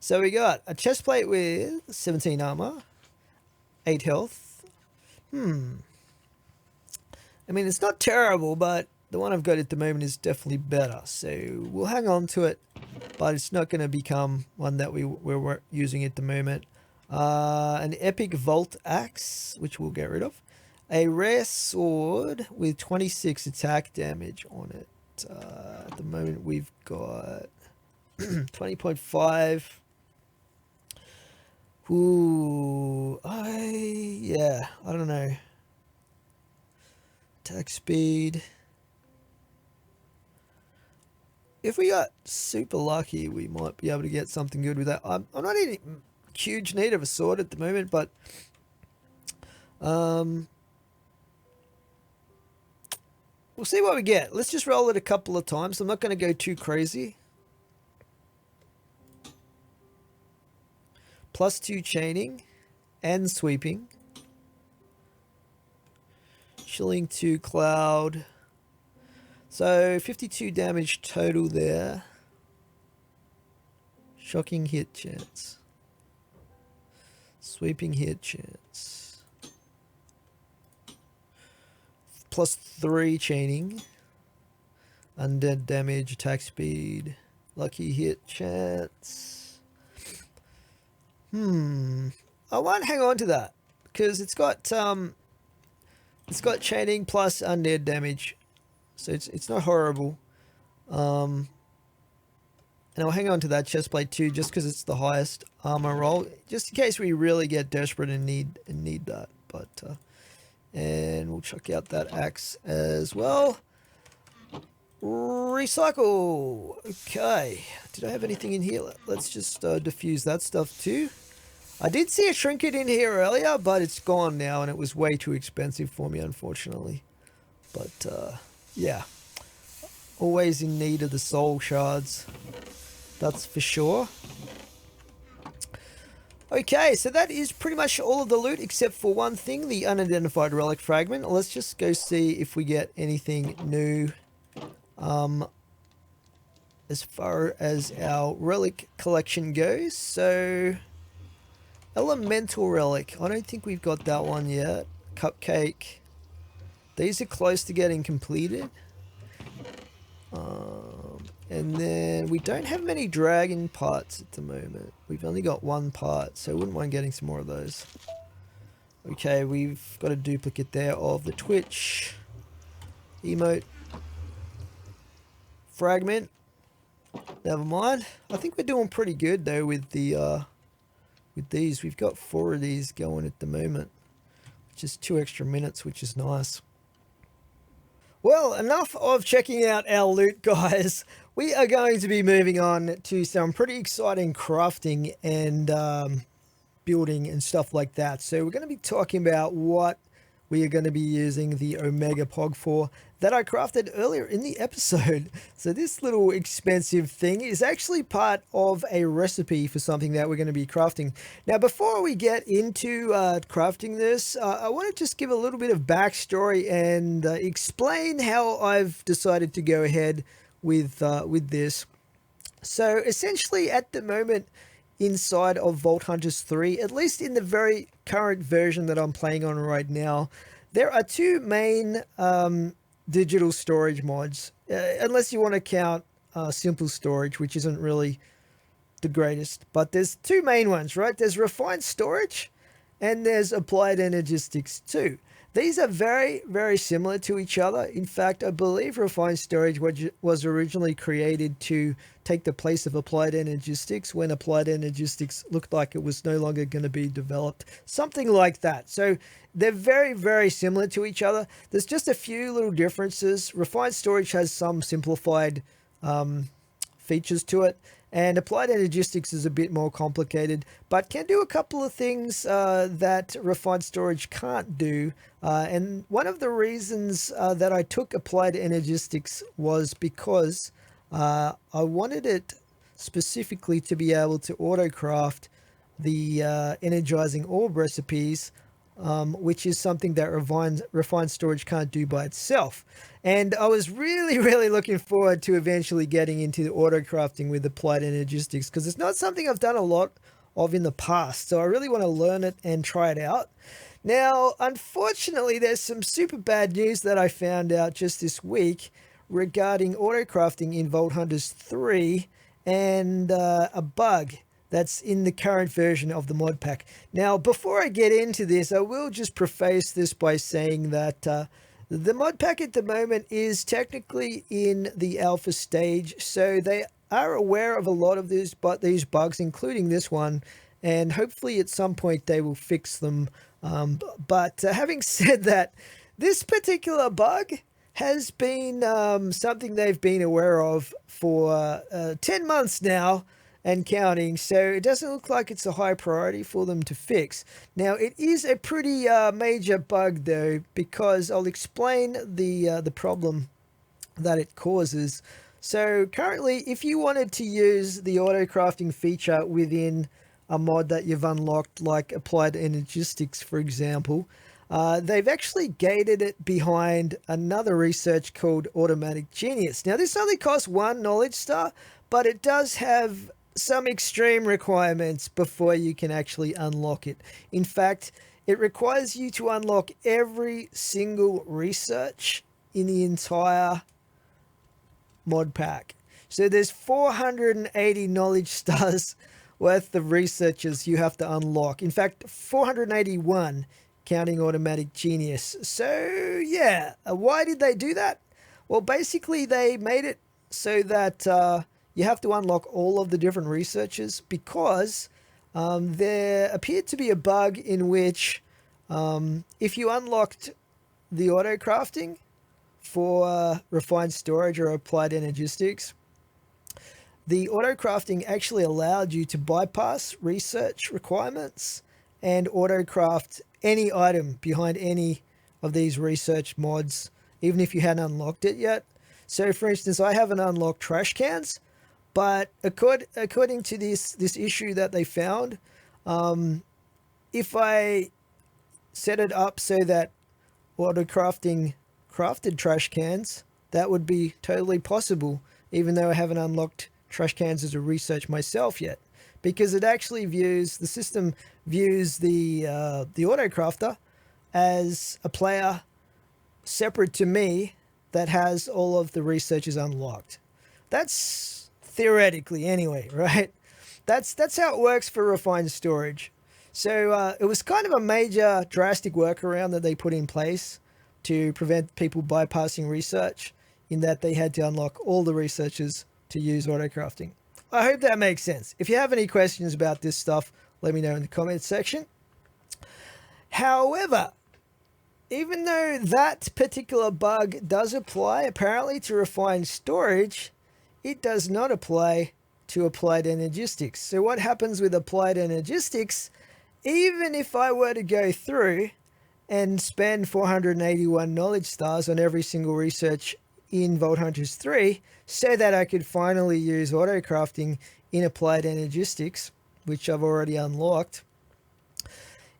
S1: So we got a chest plate with 17 armor. 8 health. I mean, it's not terrible, but the one I've got at the moment is definitely better. So we'll hang on to it, but it's not going to become one that we're using at the moment. An epic vault axe, which we'll get rid of. A rare sword with 26 attack damage on it. At the moment, we've got 20.5. Ooh, I don't know. Attack speed. If we got super lucky, we might be able to get something good with that. I'm not in huge need of a sword at the moment, but we'll see what we get. Let's just roll it a couple of times. I'm not going to go too crazy. +2 chaining and sweeping. Chilling 2 cloud. So 52 damage total there. Shocking hit chance. Sweeping hit chance. +3 chaining. Undead damage, attack speed. Lucky hit chance. I won't hang on to that because it's got chaining plus undead damage, so it's not horrible. And I'll hang on to that chest plate too, just because it's the highest armor roll, just in case we really get desperate and need that. But and we'll chuck out that axe as well. Recycle. Okay, did I have anything in here? Let's just diffuse that stuff too. I did see a trinket in here earlier, but it's gone now, and it was way too expensive for me, unfortunately. But yeah, always in need of the soul shards, that's for sure. Okay, so that is pretty much all of the loot except for one thing, the unidentified relic fragment. Let's just go see if we get anything new as far as our relic collection goes. So elemental relic, I don't think we've got that one yet. Cupcake, these are close to getting completed. And then we don't have many dragon parts at the moment. We've only got one part, so I wouldn't mind getting some more of those. Okay, we've got a duplicate there of the Twitch emote fragment. Never mind. I think we're doing pretty good though with the with these. We've got 4 of these going at the moment, which is 2 extra minutes, which is nice. Well, enough of checking out our loot, guys. We are going to be moving on to some pretty exciting crafting and building and stuff like that. So we're going to be talking about what we are going to be using the Omega Pog for that I crafted earlier in the episode. So this little expensive thing is actually part of a recipe for something that we're going to be crafting. Now, before we get into crafting this, I want to just give a little bit of backstory and explain how I've decided to go ahead with this. So essentially at the moment, inside of Vault Hunters 3, at least in the very current version that I'm playing on right now, there are 2 main digital storage mods, unless you want to count simple storage, which isn't really the greatest, but there's 2 main ones, right? There's refined storage and there's applied energistics too. These are very, very similar to each other. In fact, I believe refined storage was originally created to take the place of applied energistics when applied energistics looked like it was no longer going to be developed. Something like that. So they're very, very similar to each other. There's just a few little differences. Refined storage has some simplified features to it. And applied energistics is a bit more complicated, but can do a couple of things that refined storage can't do. And one of the reasons that I took applied energistics was because I wanted it specifically to be able to autocraft the Energizing Orb recipes, which is something that refined storage can't do by itself. And I was really, really looking forward to eventually getting into the autocrafting with applied energistics, because it's not something I've done a lot of in the past. So I really want to learn it and try it out. Now, unfortunately, there's some super bad news that I found out just this week regarding autocrafting in Vault Hunters 3 and a bug that's in the current version of the mod pack. Now, before I get into this, I will just preface this by saying that the mod pack at the moment is technically in the alpha stage, so they are aware of a lot of these bugs, including this one, and hopefully at some point they will fix them. But having said that, this particular bug has been something they've been aware of for 10 months now and counting, so it doesn't look like it's a high priority for them to fix. Now, it is a pretty major bug though, because I'll explain the problem that it causes. So currently, if you wanted to use the auto crafting feature within a mod that you've unlocked, like applied energistics, for example, they've actually gated it behind another research called Automatic Genius. Now, this only costs 1 knowledge star, but it does have some extreme requirements before you can actually unlock it. In fact, it requires you to unlock every single research in the entire mod pack. So there's 480 knowledge stars worth of researches you have to unlock. In fact, 481 counting Automatic Genius. So yeah, why did they do that? Well, basically they made it so that you have to unlock all of the different researches, because there appeared to be a bug in which if you unlocked the auto crafting for refined storage or applied energistics, the auto crafting actually allowed you to bypass research requirements and auto craft any item behind any of these research mods, even if you hadn't unlocked it yet. So for instance, I haven't unlocked trash cans, but according to this issue that they found, if I set it up so that auto crafting crafted trash cans, that would be totally possible, even though I haven't unlocked trash cans as a research myself yet, because it actually views, the system views the auto crafter as a player separate to me that has all of the researches unlocked. That's theoretically anyway, right? That's how it works for refined storage. So it was kind of a major drastic workaround that they put in place to prevent people bypassing research, in that they had to unlock all the researchers to use autocrafting. I hope that makes sense. If you have any questions about this stuff, let me know in the comments section. However, even though that particular bug does apply apparently to refined storage, it does not apply to applied energistics. So what happens with applied energistics, even if I were to go through and spend 481 knowledge stars on every single research in Vault Hunters 3 so that I could finally use autocrafting in applied energistics, which I've already unlocked,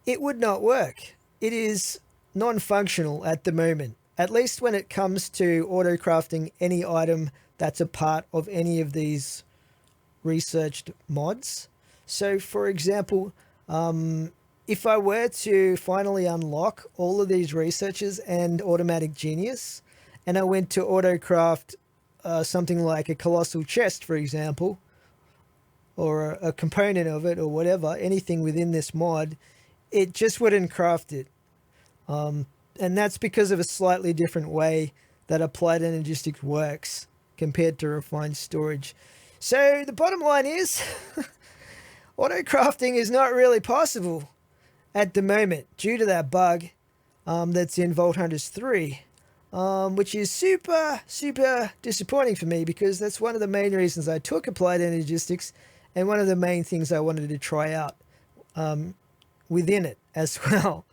S1: it would not work. It is non-functional at the moment, at least when it comes to autocrafting any item that's a part of any of these researched mods. So for example, if I were to finally unlock all of these researchers and automatic genius, and I went to autocraft something like a colossal chest, for example, or a component of it, or whatever, anything within this mod, it just wouldn't craft it. And that's because of a slightly different way that applied energistics works compared to refined storage. So the bottom line is, autocrafting is not really possible at the moment due to that bug that's in Vault Hunters 3. Which is super disappointing for me, because that's one of the main reasons I took applied energistics, and one of the main things I wanted to try out within it as well.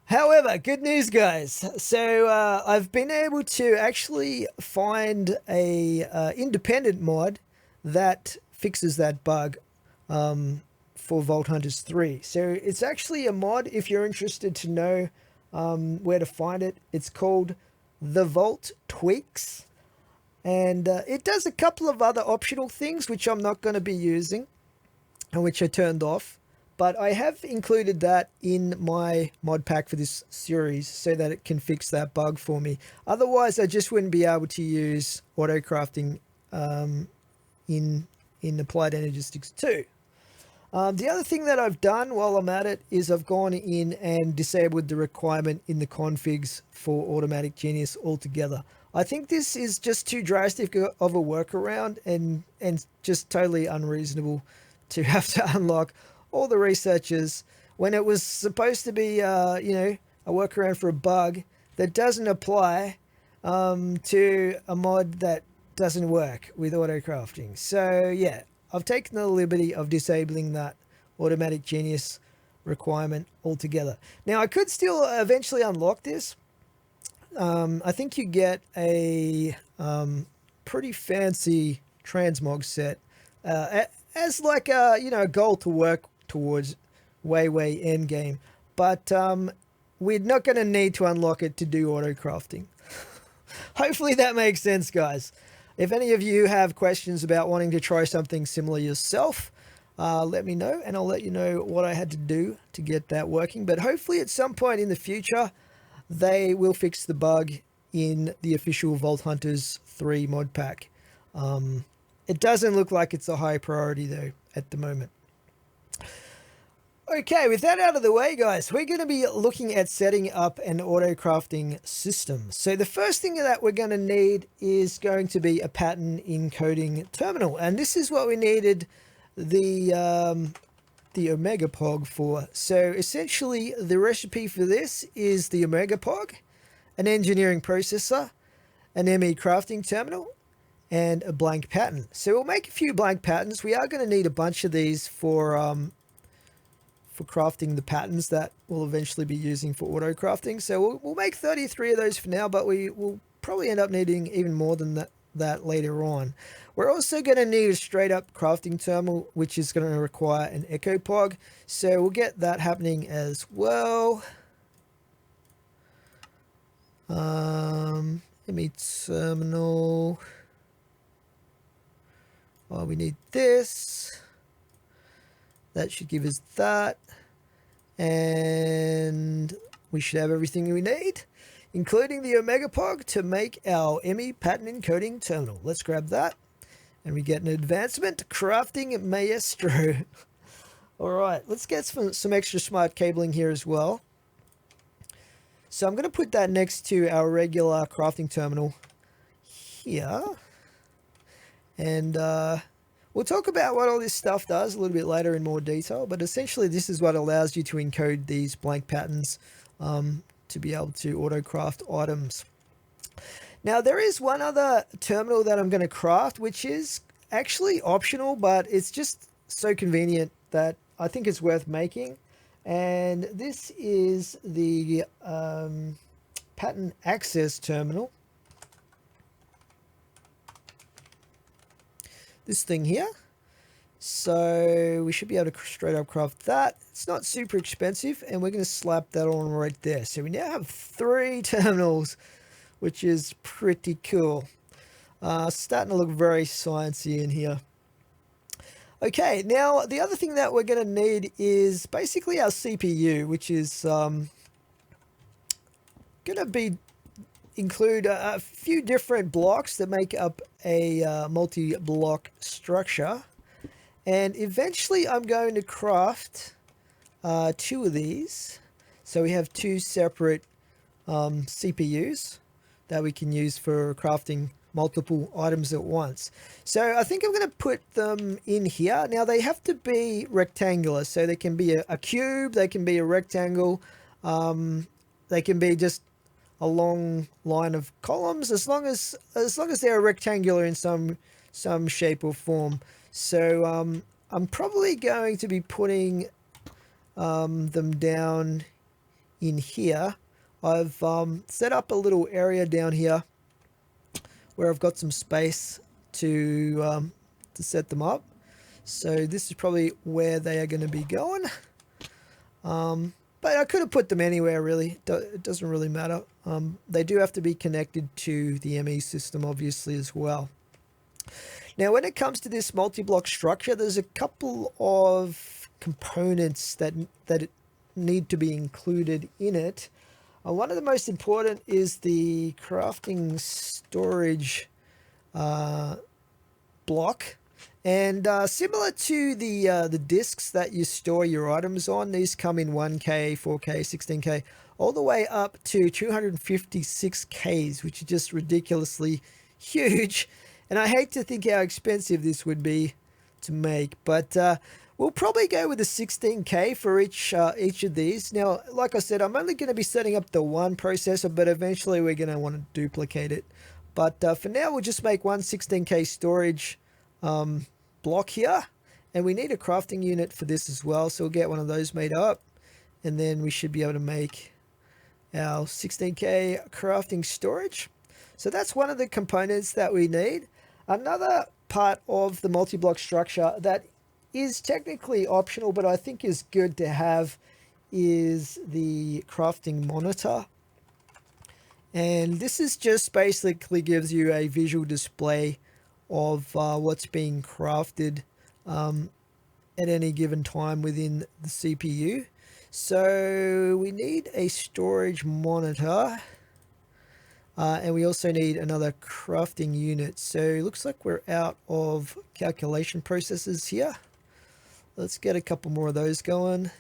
S1: However, good news, guys. So I've been able to actually find a independent mod that fixes that bug for Vault Hunters 3. So it's actually a mod, if you're interested to know where to find it. It's called the Vault Tweaks, and it does a couple of other optional things which I'm not going to be using and which I turned off, but I have included that in my mod pack for this series so that it can fix that bug for me. Otherwise I just wouldn't be able to use autocrafting in applied energistics 2. The other thing that I've done while I'm at it is I've gone in and disabled the requirement in the configs for automatic genius altogether. I think this is just too drastic of a workaround, and just totally unreasonable to have to unlock all the researchers when it was supposed to be a workaround for a bug that doesn't apply to a mod that doesn't work with autocrafting. So yeah, I've taken the liberty of disabling that automatic genius requirement altogether. Now I could still eventually unlock this. I think you get a pretty fancy transmog set as like a goal to work towards way end game, but we're not going to need to unlock it to do autocrafting. Hopefully that makes sense, guys. If any of you have questions about wanting to try something similar yourself, let me know, and I'll let you know what I had to do to get that working. But hopefully at some point in the future, they will fix the bug in the official Vault Hunters 3 mod pack. It doesn't look like it's a high priority though at the moment. Okay, with that out of the way, guys, we're going to be looking at setting up an autocrafting system. So the first thing that we're going to need is going to be a pattern encoding terminal. And this is what we needed the Omega Pog for. So essentially the recipe for this is the Omega Pog, an engineering processor, an ME crafting terminal, and a blank pattern. So we'll make a few blank patterns. We are going to need a bunch of these for crafting the patterns that we'll eventually be using for auto crafting. So we'll make 33 of those for now, but we will probably end up needing even more than that later on. We're also going to need a straight up crafting terminal, which is going to require an echo pog. So we'll get that happening as well. ME terminal. Oh, we need this. That should give us that. And we should have everything we need, including the Omega Pog, to make our ME pattern encoding terminal. Let's grab that. And we get an advancement, crafting maestro. All right, let's get some extra smart cabling here as well. So I'm going to put that next to our regular crafting terminal here. And we'll talk about what all this stuff does a little bit later in more detail. But essentially, this is what allows you to encode these blank patterns to be able to auto-craft items. Now, there is one other terminal that I'm going to craft, which is actually optional, but it's just so convenient that I think it's worth making. And this is the pattern access terminal. This thing here. So we should be able to straight up craft that. It's not super expensive, and we're going to slap that on right there. So we now have 3 terminals, which is pretty cool. Starting to look very sciencey in here. Okay, now the other thing that we're going to need is basically our CPU, which is going to include a few different blocks that make up a multi-block structure. And eventually I'm going to craft 2 of these. So we have 2 separate CPUs that we can use for crafting multiple items at once. So I think I'm going to put them in here. Now they have to be rectangular, so they can be a cube, they can be a rectangle, they can be just a long line of columns, as long as they're rectangular in some shape or form. So I'm probably going to be putting them down in here. I've set up a little area down here where I've got some space to set them up. So this is probably where they are going to be going. But I could have put them anywhere, really. It doesn't really matter. They do have to be connected to the ME system, obviously, as well. Now, when it comes to this multi-block structure, there's a couple of components that need to be included in it. One of the most important is the crafting storage block. And similar to the discs that you store your items on, these come in 1K, 4K, 16K, all the way up to 256Ks, which is just ridiculously huge. And I hate to think how expensive this would be to make, but we'll probably go with a 16K for each of these. Now, like I said, I'm only going to be setting up the one processor, but eventually we're going to want to duplicate it. But for now, we'll just make one 16K storage block here, and we need a crafting unit for this as well, so we'll get one of those made up, and then we should be able to make our 16K crafting storage. So that's one of the components that we need. Another part of the multi-block structure that is technically optional, but I think is good to have, is the crafting monitor. And this is just basically gives you a visual display of what's being crafted at any given time within the CPU. So we need a storage monitor, and we also need another crafting unit. So it looks like we're out of calculation processors here. Let's get a couple more of those going.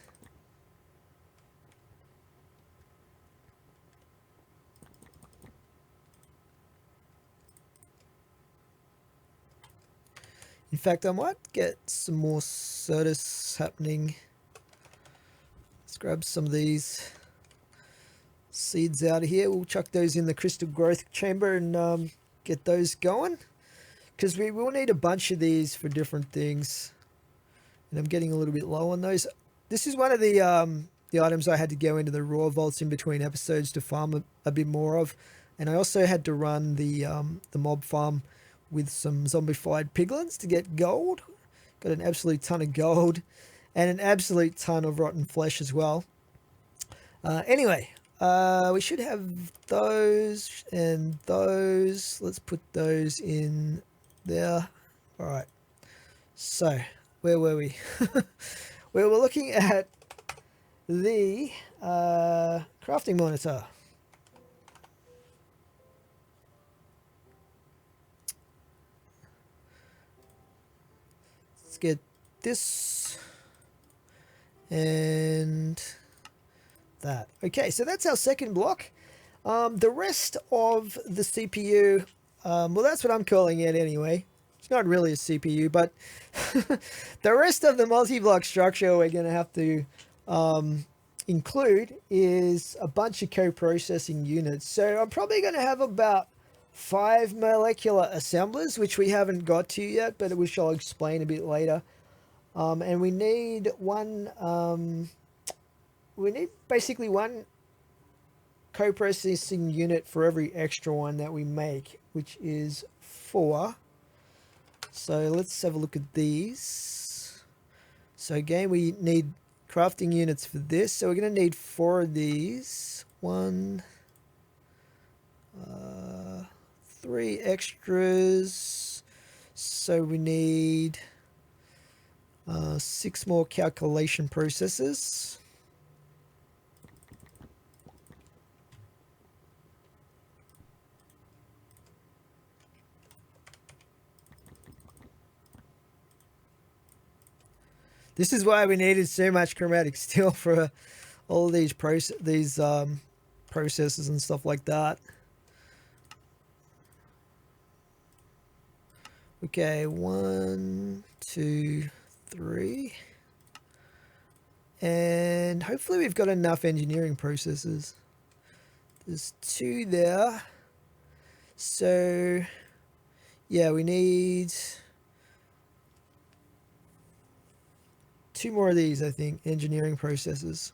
S1: In fact, I might get some more Certus happening. Let's grab some of these seeds out of here. We'll chuck those in the crystal growth chamber and get those going, because we will need a bunch of these for different things. And I'm getting a little bit low on those. This is one of the items I had to go into the raw vaults in between episodes to farm a bit more of. And I also had to run the mob farm with some zombified piglins to get gold. Got an absolute ton of gold and an absolute ton of rotten flesh as well. Anyway, we should have those and those. Let's put those in there. All right. So where were we? We were looking at the crafting monitor. let's get this and that. Okay, so that's our second block. The rest of the CPU, well, that's what I'm calling it anyway. It's not really a CPU, but the rest of the multi-block structure we're going to have to include is a bunch of co-processing units. So I'm probably going to have about 5 molecular assemblers, which we haven't got to yet, but which I'll explain a bit later. And we need basically one co-processing unit for every extra one that we make, which is 4. So let's have a look at these. So again, we need crafting units for this. So we're going to need 4 of these. 1, 3 extras. So we need 6 more calculation processes. This is why we needed so much chromatic steel for all these processes and stuff like that. Okay, 1, 2, 3. And hopefully we've got enough engineering processes. There's 2 there. So, yeah, we need 2 more of these, I think, engineering processes.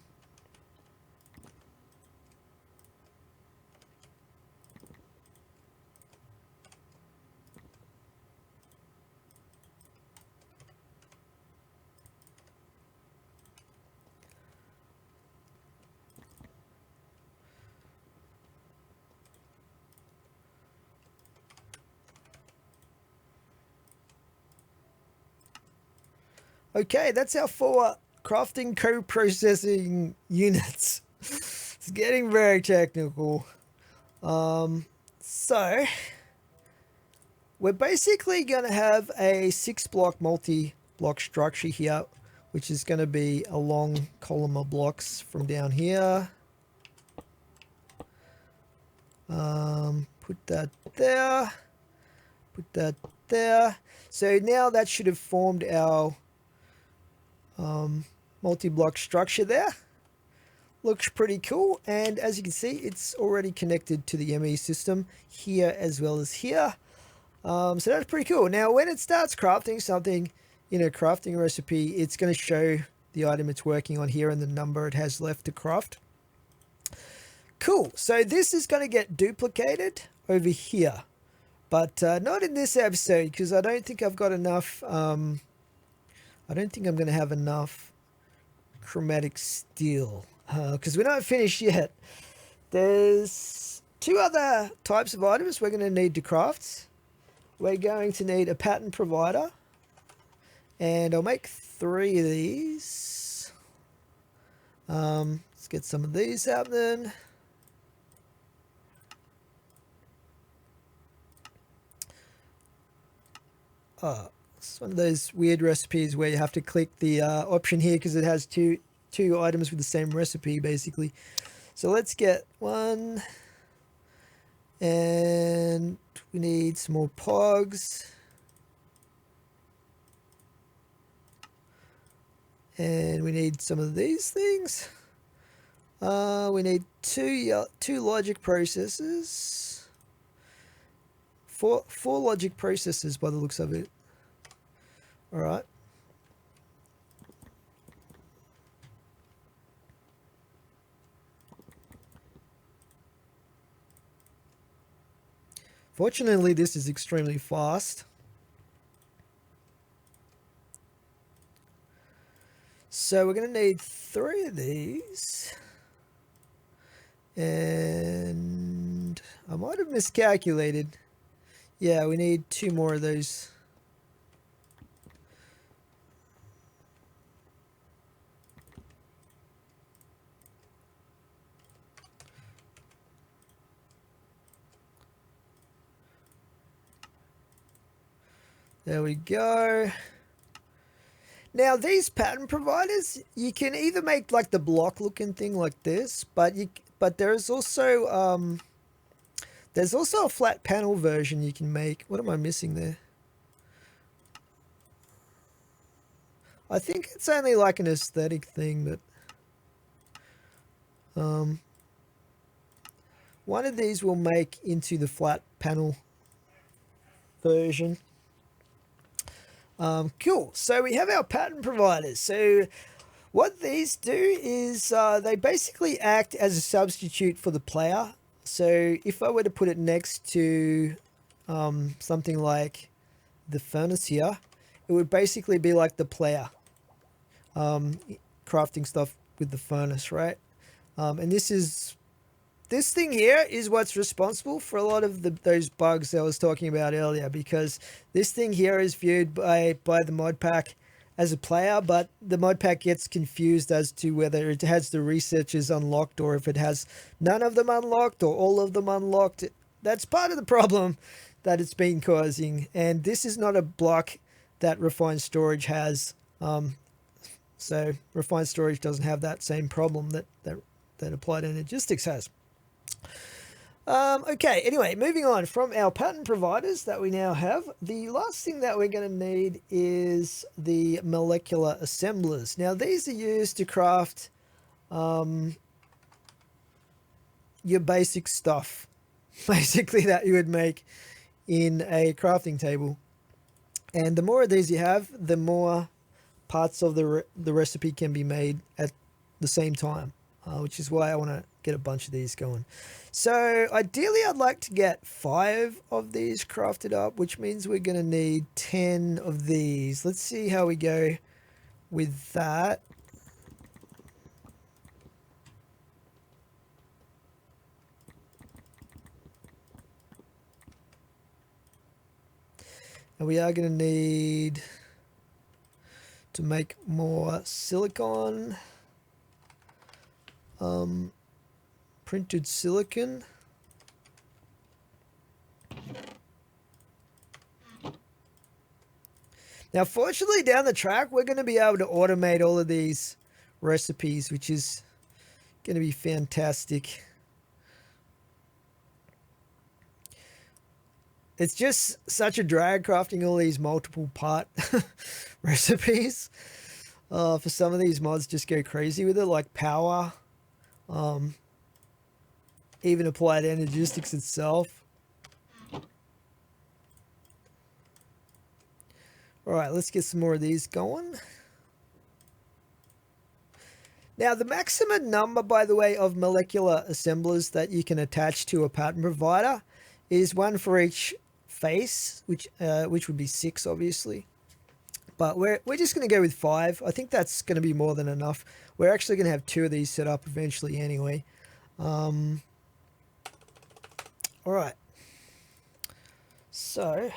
S1: Okay, that's our 4 crafting co-processing units. It's getting very technical. So we're basically going to have a 6-block multi-block structure here, which is going to be a long column of blocks from down here. Put that there. Put that there. So now that should have formed our multi-block structure there. Looks pretty cool, and as you can see, it's already connected to the ME system here as well as here. So that's pretty cool. Now when it starts crafting something in a crafting recipe, it's going to show the item it's working on here and the number it has left to craft. Cool. So this is going to get duplicated over here, but not in this episode, because I don't think I've got enough I don't think I'm going to have enough chromatic steel, because we're not finished yet. There's 2 other types of items we're going to need to craft. We're going to need a pattern provider, and I'll make 3 of these. Let's get some of these out then. It's one of those weird recipes where you have to click the option here because it has two items with the same recipe basically. So let's get 1, and we need some more pogs, and we need some of these things. We need 2 logic processors, 4 logic processors by the looks of it. All right. Fortunately, this is extremely fast. So we're going to need 3 of these. And I might have miscalculated. Yeah, we need 2 more of those. There we go. Now these pattern providers, you can either make like the block looking thing like this, but there's also a flat panel version you can make. What am I missing there? I think it's only like an aesthetic thing, but one of these will make into the flat panel version. Cool. So we have our pattern providers. So what these do is they basically act as a substitute for the player. So if I were to put it next to something like the furnace here, it would basically be like the player crafting stuff with the furnace, right? And this thing here is what's responsible for a lot of those bugs I was talking about earlier, because this thing here is viewed by the mod pack as a player, but the mod pack gets confused as to whether it has the researchers unlocked or if it has none of them unlocked or all of them unlocked. That's part of the problem that it's been causing, and this is not a block that Refined Storage has. So Refined Storage doesn't have that same problem that Applied Energistics has. Okay, anyway, moving on from our pattern providers that we now have, the last thing that we're going to need is the molecular assemblers. Now, these are used to craft your basic stuff, basically, that you would make in a crafting table. And the more of these you have, the more parts of the recipe can be made at the same time, which is why I want to get a bunch of these going. So ideally I'd like to get 5 of these crafted up, which means we're going to need 10 of these. Let's see how we go with that. And we are going to need to make more silicon. Printed silicon. Now, fortunately, down the track, we're going to be able to automate all of these recipes, which is going to be fantastic. It's just such a drag crafting all these multiple part recipes. For some of these mods, just go crazy with it, like power. Even Applied Energistics itself. Alright, let's get some more of these going. Now, the maximum number, by the way, of molecular assemblers that you can attach to a pattern provider is 1 for each face, which would be 6, obviously. But we're just going to go with 5. I think that's going to be more than enough. We're actually going to have 2 of these set up eventually anyway. Alright. So,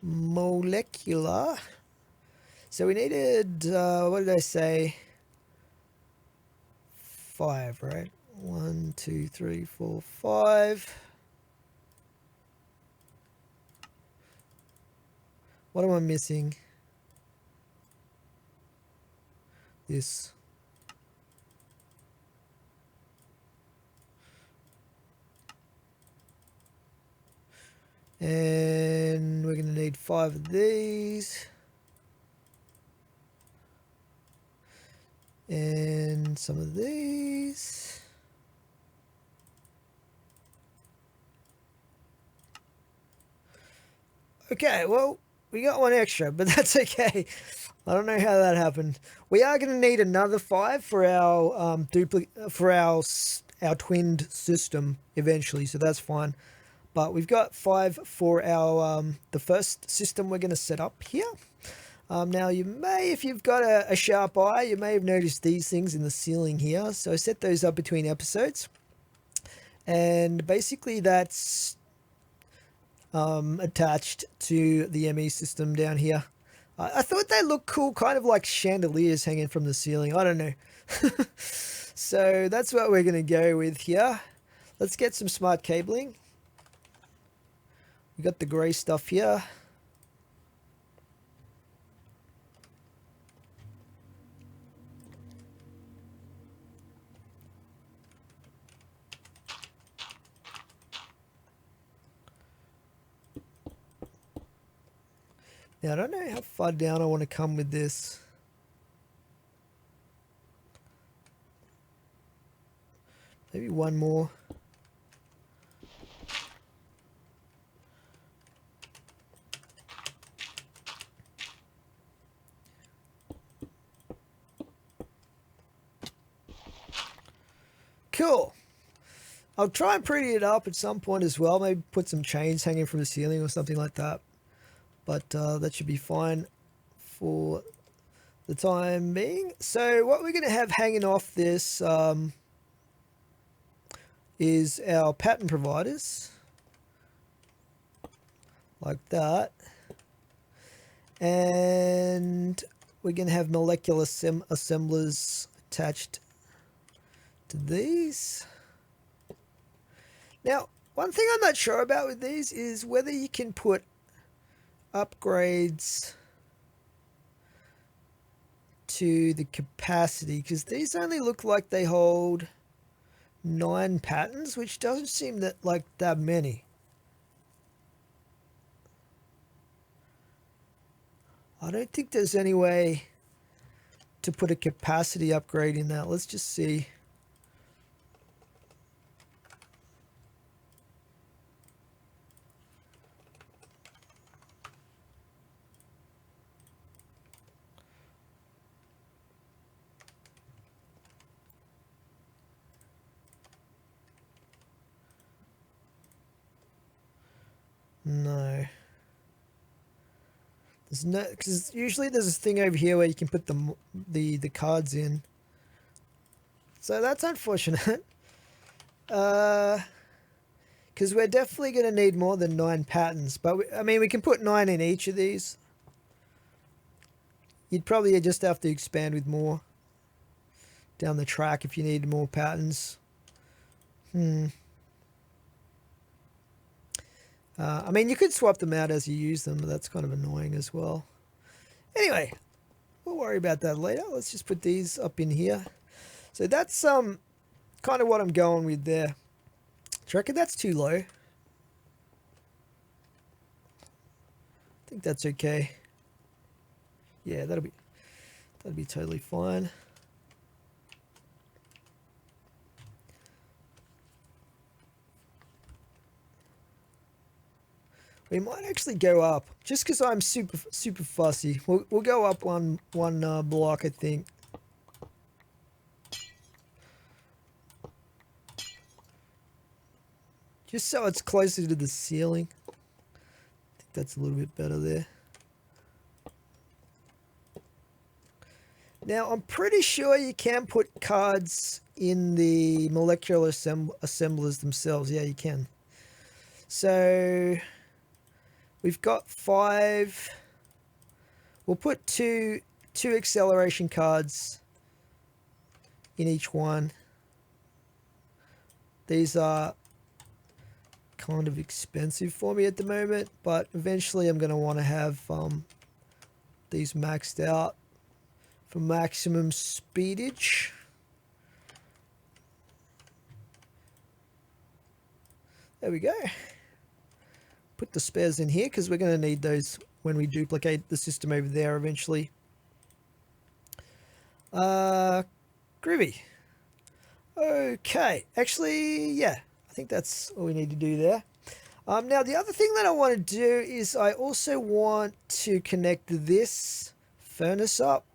S1: molecular. So we needed, what did I say? 5, right? 1, 2, 3, 4, 5. What am I missing? This. And we're going to need 5 of these. And some of these. Okay, well, we got 1 extra, but that's okay. I don't know how that happened. We are going to need another 5 for our our twinned system eventually, so that's fine. But we've got 5 for our the first system we're going to set up here. Now you may, if you've got a sharp eye, you may have noticed these things in the ceiling here. So I set those up between episodes, and basically that's attached to the ME system down here. I thought they looked cool, kind of like chandeliers hanging from the ceiling. I don't know. So that's what we're going to go with here. Let's get some smart cabling. We got the grey stuff here. Now, I don't know how far down I want to come with this. Maybe one more. Cool. I'll try and pretty it up at some point as well. Maybe put some chains hanging from the ceiling or something like that. But that should be fine for the time being. So what we're going to have hanging off this is our pattern providers. Like that. And we're going to have molecular assemblers attached to these. Now, one thing I'm not sure about with these is whether you can put upgrades to the capacity, because these only look like they hold 9 patterns, which doesn't seem that many. I don't think there's any way to put a capacity upgrade in that. Let's just see. No. There's no, because usually there's this thing over here where you can put the cards in. So that's unfortunate. Because we're definitely going to need more than 9 patterns. But I mean, we can put 9 in each of these. You'd probably just have to expand with more down the track if you need more patterns. I mean, you could swap them out as you use them, but that's kind of annoying as well. Anyway, we'll worry about that later. Let's just put these up in here. So that's kind of what I'm going with there. Do you reckon that's too low? I think that's okay. Yeah, that'll be totally fine. We might actually go up, just because I'm super fussy. We'll go up one block, I think. Just so it's closer to the ceiling. I think that's a little bit better there. Now, I'm pretty sure you can put cards in the molecular assemblers themselves. Yeah, you can. So we've got 5. We'll put two acceleration cards in each one. These are kind of expensive for me at the moment, but eventually I'm going to want to have these maxed out for maximum speedage. There we go. Put the spares in here because we're going to need those when we duplicate the system over there eventually. Groovy. Okay, actually, yeah, I think that's all we need to do there. Now, the other thing that I want to do is I also want to connect this furnace up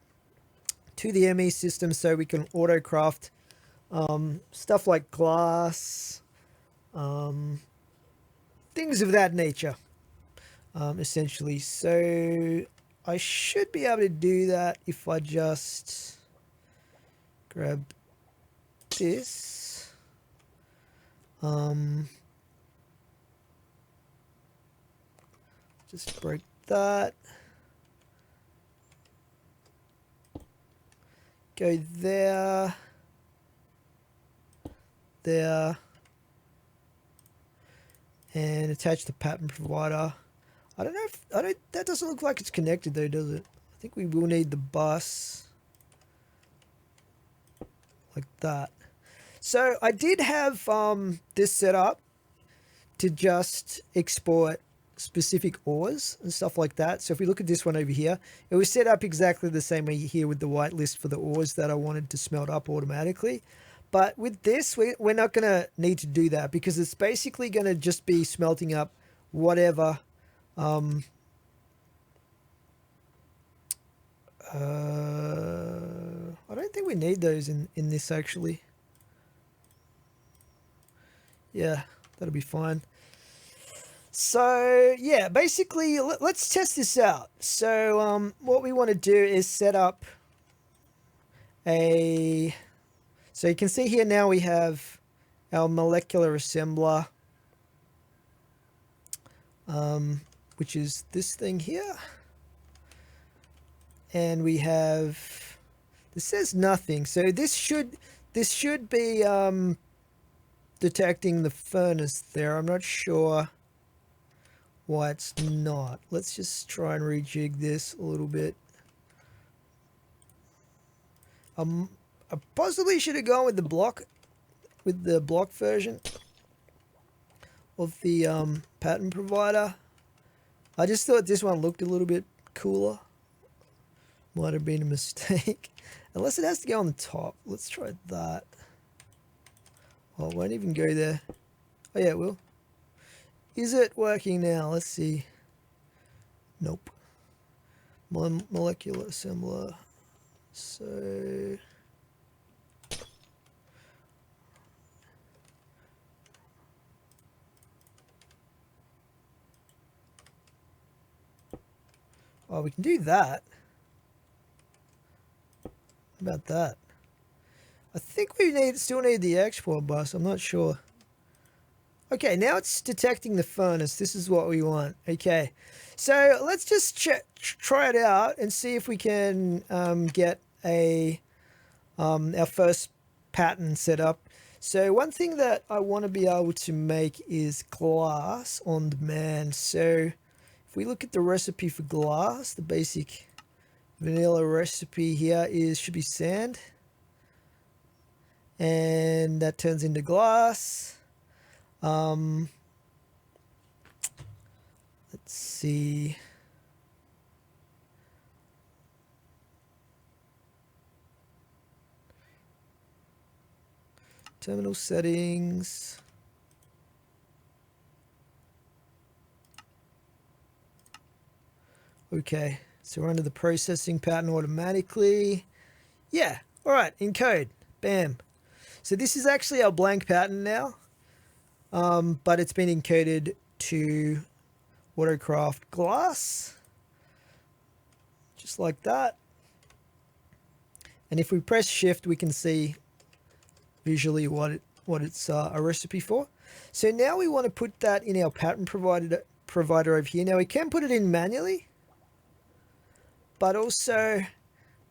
S1: to the ME system so we can auto-craft stuff like glass, things of that nature, essentially. So I should be able to do that if I just grab this. Just break that. Go there. There. And attach the pattern provider. I don't know if that doesn't look like it's connected though, does it? I think we will need the bus like that. So I did have this set up to just export specific ores and stuff like that. So if we look at this one over here, it was set up exactly the same way here with the whitelist for the ores that I wanted to smelt up automatically. But with this, we're not going to need to do that because it's basically going to just be smelting up whatever I don't think we need those in this actually. Yeah, that'll be fine. So yeah, basically let's test this out. So what we want to do is set up a, so you can see here now we have our molecular assembler, which is this thing here. And we have, this says nothing. So this should be detecting the furnace there. I'm not sure why it's not. Let's just try and rejig this a little bit. I possibly should have gone with the block version of the pattern provider. I just thought this one looked a little bit cooler. Might have been a mistake. Unless it has to go on the top. Let's try that. Oh, it won't even go there. Oh yeah, it will. Is it working now? Let's see. Nope. Molecular assembler. So... oh, we can do that. About that. I think we still need the export bus. I'm not sure. Okay, now it's detecting the furnace. This is what we want. Okay, so let's just try it out and see if we can get our first pattern set up. So one thing that I want to be able to make is glass on demand. So if we look at the recipe for glass, the basic vanilla recipe here should be sand, and that turns into glass. Let's see. Terminal settings. Okay. So we're under the processing pattern automatically. Yeah, all right, encode, bam. So this is actually our blank pattern now, but it's been encoded to Autocraft glass, just like that. And if we press shift, we can see visually what it's a recipe for. So now we want to put that in our pattern provider over here. Now we can put it in manually, but also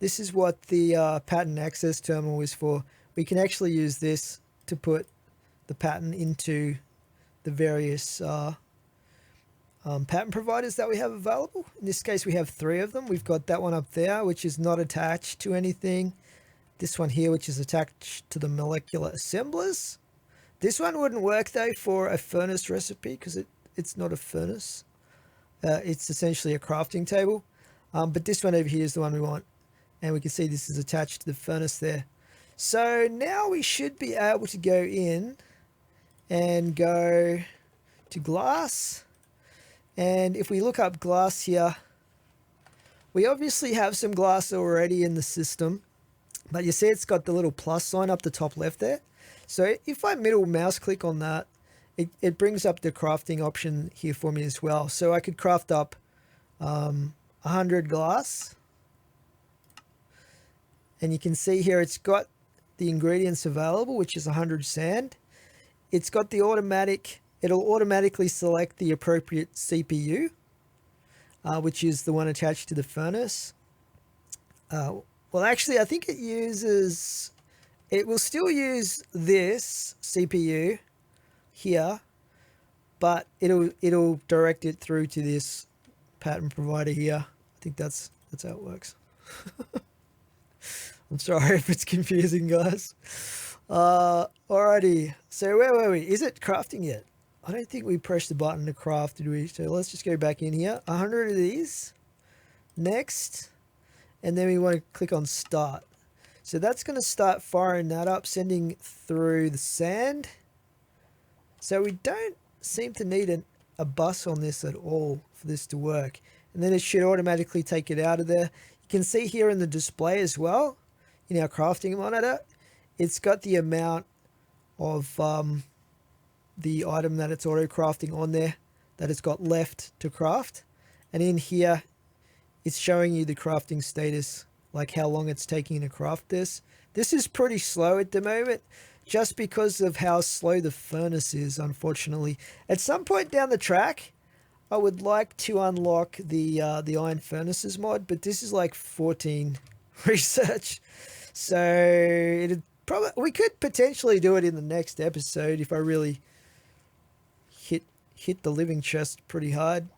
S1: this is what the pattern access terminal is for. We can actually use this to put the pattern into the various pattern providers that we have available. In this case, we have 3 of them. We've got that one up there, which is not attached to anything. This one here, which is attached to the molecular assemblers. This one wouldn't work though for a furnace recipe because it's not a furnace. It's essentially a crafting table. But this one over here is the one we want. And we can see this is attached to the furnace there. So now we should be able to go in and go to glass. And if we look up glass here, we obviously have some glass already in the system. But you see it's got the little plus sign up the top left there. So if I middle mouse click on that, it brings up the crafting option here for me as well. So I could craft up 100 glass, and you can see here it's got the ingredients available, which is 100 sand. It's got the automatic, it'll automatically select the appropriate CPU, which is the one attached to the furnace. Well, actually, I think it will still use this CPU here, but it'll direct it through to this pattern provider here. I think that's how it works. I'm sorry if it's confusing, guys. Alrighty. So where were we? Is it crafting yet? I don't think we pressed the button to craft, did we? So let's just go back in here. 100 of these. Next. And then we want to click on start. So that's going to start firing that up, sending through the sand. So we don't seem to need a bus on this at all for this to work. And then it should automatically take it out of there. You can see here in the display as well, in our crafting monitor, it's got the amount of the item that it's auto crafting on there that it's got left to craft. And in here, it's showing you the crafting status, like how long it's taking to craft this. This is pretty slow at the moment, just because of how slow the furnace is, unfortunately. At some point down the track, I would like to unlock the iron furnaces mod, but this is like 14 research. So we could potentially do it in the next episode if I really hit the living chest pretty hard.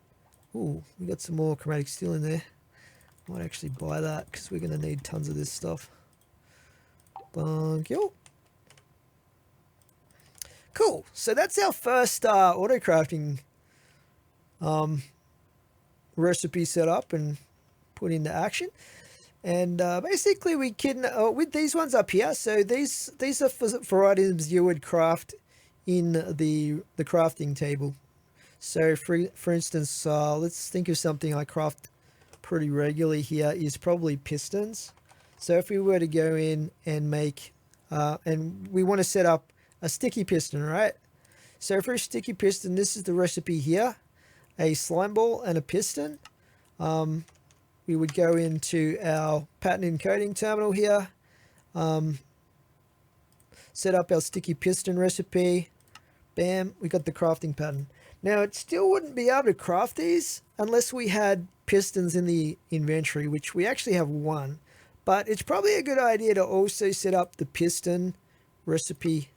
S1: Ooh, we got some more chromatic steel in there. I might actually buy that because we're going to need tons of this stuff. Thank you. Cool. So that's our first auto crafting recipe set up and put into action. And basically we can, with these ones up here, so these are for items you would craft in the crafting table. So for instance, let's think of something I craft pretty regularly here is probably pistons. So if we were to go in and make, and we want to set up a sticky piston, right? So for a sticky piston, this is the recipe here, a slime ball and a piston. We would go into our pattern encoding terminal here, set up our sticky piston recipe. Bam, we got the crafting pattern. Now it still wouldn't be able to craft these unless we had pistons in the inventory, which we actually have one. But it's probably a good idea to also set up the piston recipe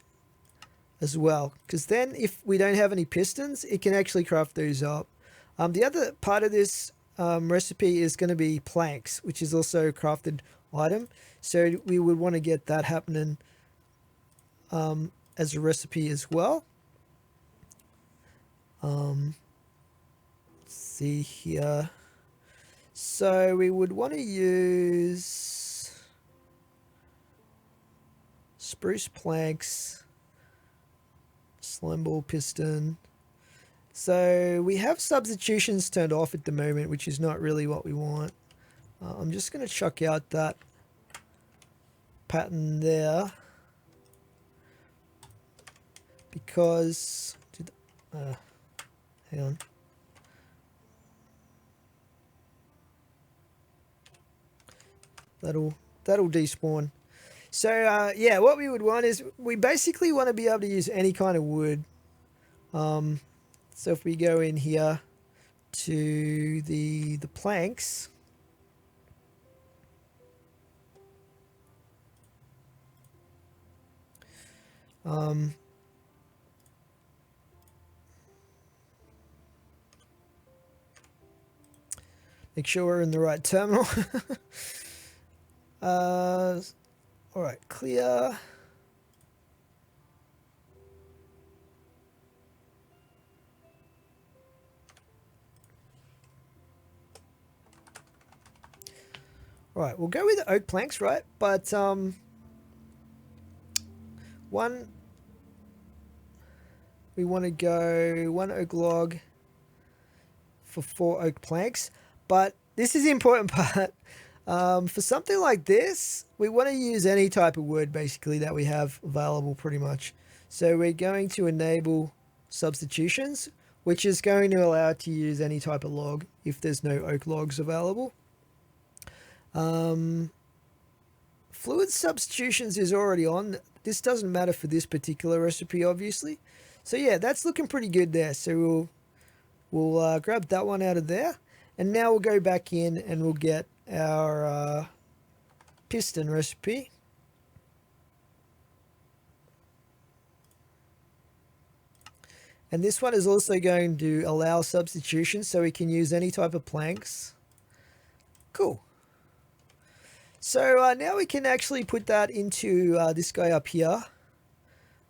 S1: as well, because then if we don't have any pistons, it can actually craft those up. The other part of this recipe is going to be planks, which is also a crafted item. So we would want to get that happening as a recipe as well. Let's see here. So we would want to use spruce planks, slime ball piston. So we have substitutions turned off at the moment, which is not really what we want. I'm just going to chuck out that pattern there because hang on. That'll despawn. So yeah, what we would want is we basically want to be able to use any kind of wood. So if we go in here to the planks, make sure we're in the right terminal. All right, clear. Right, we'll go with the oak planks, right? But we want to go 1 oak log for 4 oak planks. But this is the important part. For something like this, we want to use any type of wood basically that we have available pretty much. So we're going to enable substitutions, which is going to allow it to use any type of log if there's no oak logs available. Fluid substitutions is already on. This doesn't matter for this particular recipe, obviously. So yeah, that's looking pretty good there. So we'll grab that one out of there. And now we'll go back in and we'll get our piston recipe. And this one is also going to allow substitution, so we can use any type of planks. Cool. So now we can actually put that into this guy up here.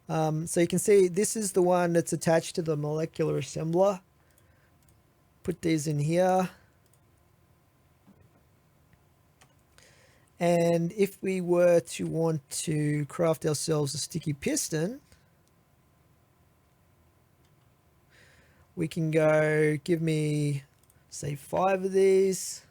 S1: So you can see this is the one that's attached to the molecular assembler. Put these in here. And if we were to want to craft ourselves a sticky piston, we can go, give me, say, 5 of these.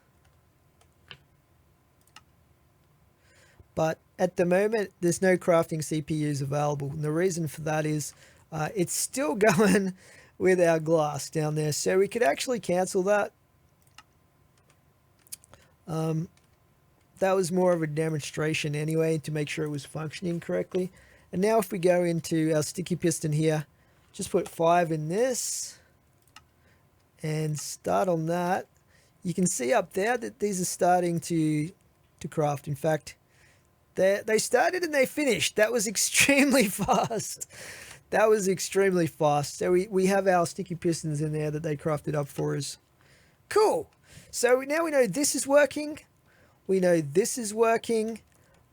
S1: But at the moment, there's no crafting CPUs available. And the reason for that is it's still going with our glass down there. So we could actually cancel that. That was more of a demonstration anyway to make sure it was functioning correctly. And now if we go into our sticky piston here, just put 5 in this and start on that. You can see up there that these are starting to craft. In fact, they started and they finished. That was extremely fast. That was extremely fast. So we have our sticky pistons in there that they crafted up for us. Cool. So now we know this is working. We know this is working.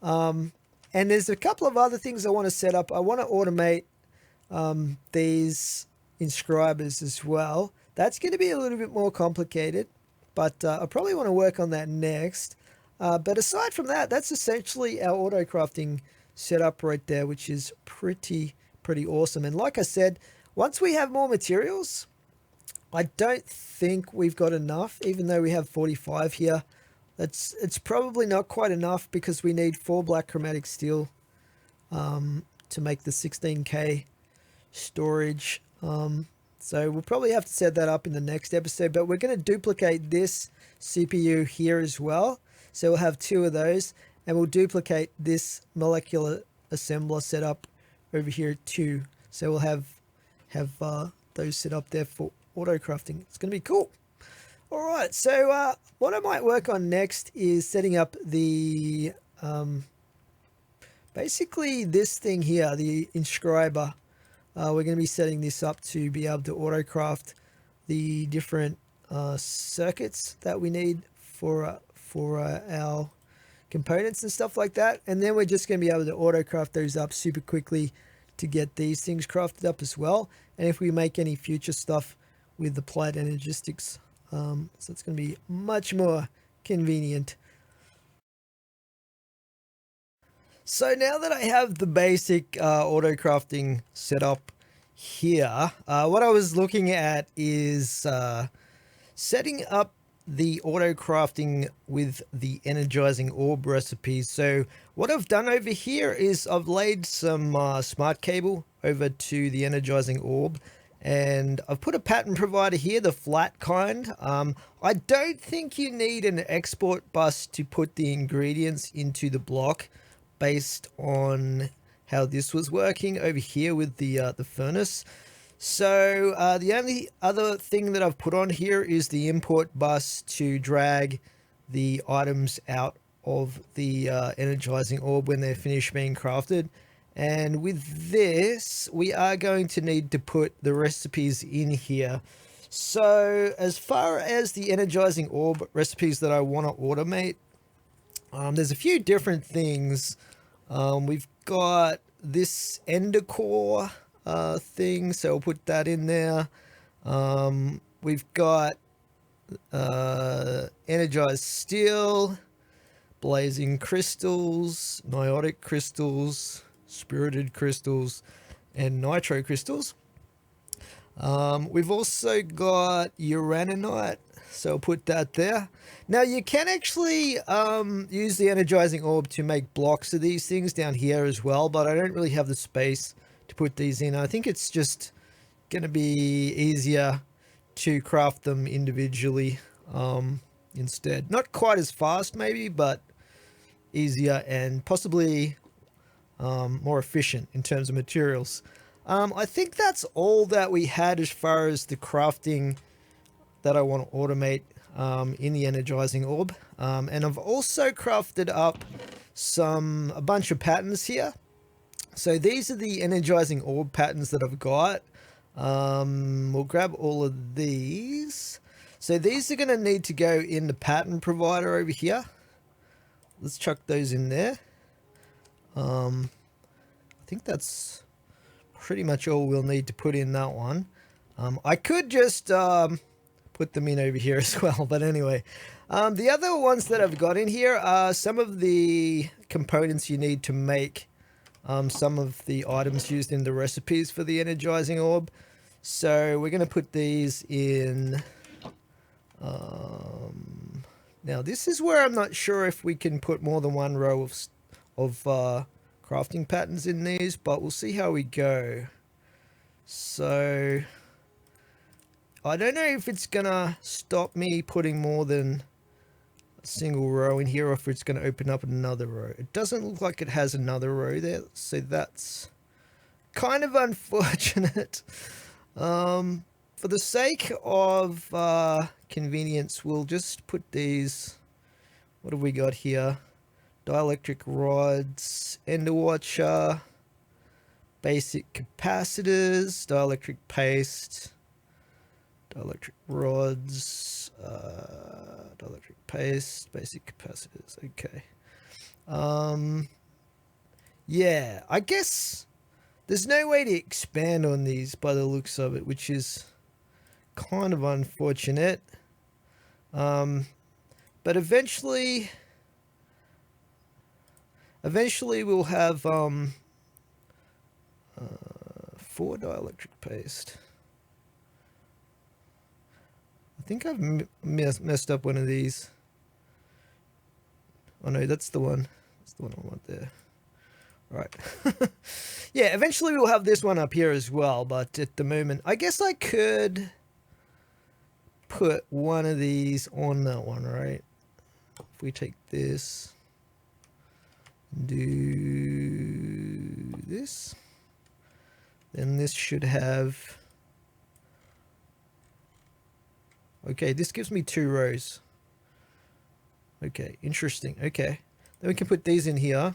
S1: And there's a couple of other things I want to set up. I want to automate these inscribers as well. That's going to be a little bit more complicated, but I probably want to work on that next. But aside from that, that's essentially our auto crafting setup right there, which is pretty awesome. And like I said, once we have more materials, I don't think we've got enough, even though we have 45 here. It's probably not quite enough because we need 4 black chromatic steel to make the 16K storage. So we'll probably have to set that up in the next episode, but we're going to duplicate this CPU here as well. So we'll have 2 of those, and we'll duplicate this molecular assembler setup over here too. So we'll have those set up there for auto crafting. It's going to be cool. All right, so what I might work on next is setting up the basically this thing here, the inscriber. We're going to be setting this up to be able to auto craft the different circuits that we need for our components and stuff like that. And then we're just going to be able to auto craft those up super quickly to get these things crafted up as well. And if we make any future stuff with the applied energistics, so it's going to be much more convenient. So now that I have the basic auto crafting set up here, what I was looking at is setting up the auto crafting with the Energizing Orb recipes. So what I've done over here is I've laid some smart cable over to the Energizing Orb, and I've put a pattern provider here, the flat kind. I don't think you need an export bus to put the ingredients into the block based on how this was working over here with the furnace. So the only other thing that I've put on here is the import bus to drag the items out of the Energizing Orb when they're finished being crafted. And with this, we are going to need to put the recipes in here. So as far as the Energizing Orb recipes that I want to automate, there's a few different things. We've got this ender core thing, so I'll put that in there. We've got energized steel, blazing crystals, niotic crystals, spirited crystals, and nitro crystals. We've also got uraninite, so I'll put that there. Now you can actually use the Energizing Orb to make blocks of these things down here as well, but I don't really have the space to put these in. I think it's just going to be easier to craft them individually instead. Not quite as fast maybe, but easier and possibly more efficient in terms of materials. I think that's all that we had as far as the crafting that I want to automate in the Energizing Orb. And I've also crafted up a bunch of patterns here. So these are the Energizing Orb patterns that I've got. We'll grab all of these. So these are going to need to go in the pattern provider over here. Let's chuck those in there. I think that's pretty much all we'll need to put in that one. I could just put them in over here as well, but anyway. The other ones that I've got in here are some of the components you need to make some of the items used in the recipes for the Energizing Orb. So we're going to put these in. Now this is where I'm not sure if we can put more than one row of crafting patterns in these, but we'll see how we go. So I don't know if it's gonna stop me putting more than a single row in here, or if it's going to open up another row. It doesn't look like it has another row there, so that's kind of unfortunate. For the sake of convenience, we'll just put these. What have we got here? Dielectric rods, ender watcher, basic capacitors, dielectric paste, dielectric rods, dielectric paste, basic capacitors. Okay. Yeah, I guess there's no way to expand on these by the looks of it, which is kind of unfortunate. But eventually we'll have 4 dielectric paste. I think I've messed up one of these. Oh no, that's the one. That's the one I want there. Right. Yeah, eventually we'll have this one up here as well, but at the moment, I guess I could put one of these on that one, right? If we take this, do this, then this should have... Okay, this gives me 2 rows. Okay, interesting. Okay, then we can put these in here.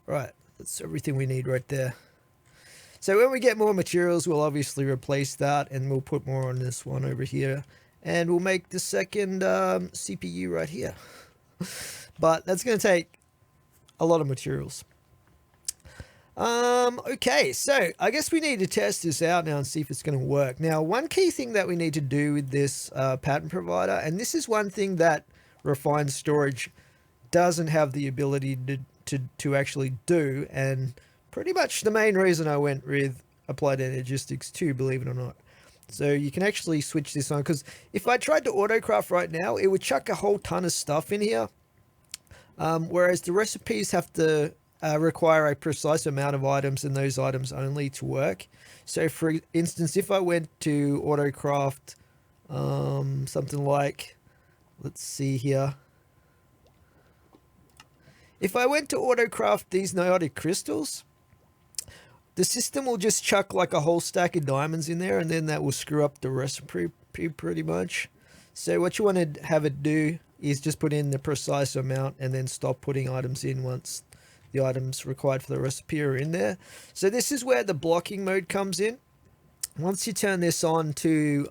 S1: Right, that's everything we need right there. So when we get more materials, we'll obviously replace that, and we'll put more on this one over here. And we'll make the second CPU right here. But that's going to take a lot of materials. Okay, so I guess we need to test this out now and see if it's going to work. Now, one key thing that we need to do with this pattern provider, and this is one thing that refined storage doesn't have the ability to actually do, and pretty much the main reason I went with Applied Energistics too, believe it or not. So you can actually switch this on, because if I tried to autocraft right now, it would chuck a whole ton of stuff in here, whereas the recipes have to require a precise amount of items and those items only to work. So for instance, if I went to autocraft something like, let's see here, if I went to autocraft these Niotic crystals, the system will just chuck like a whole stack of diamonds in there, and then that will screw up the recipe pretty much. So what you want to have it do is just put in the precise amount and then stop putting items in once the items required for the recipe are in there. So this is where the blocking mode comes in. Once you turn this on to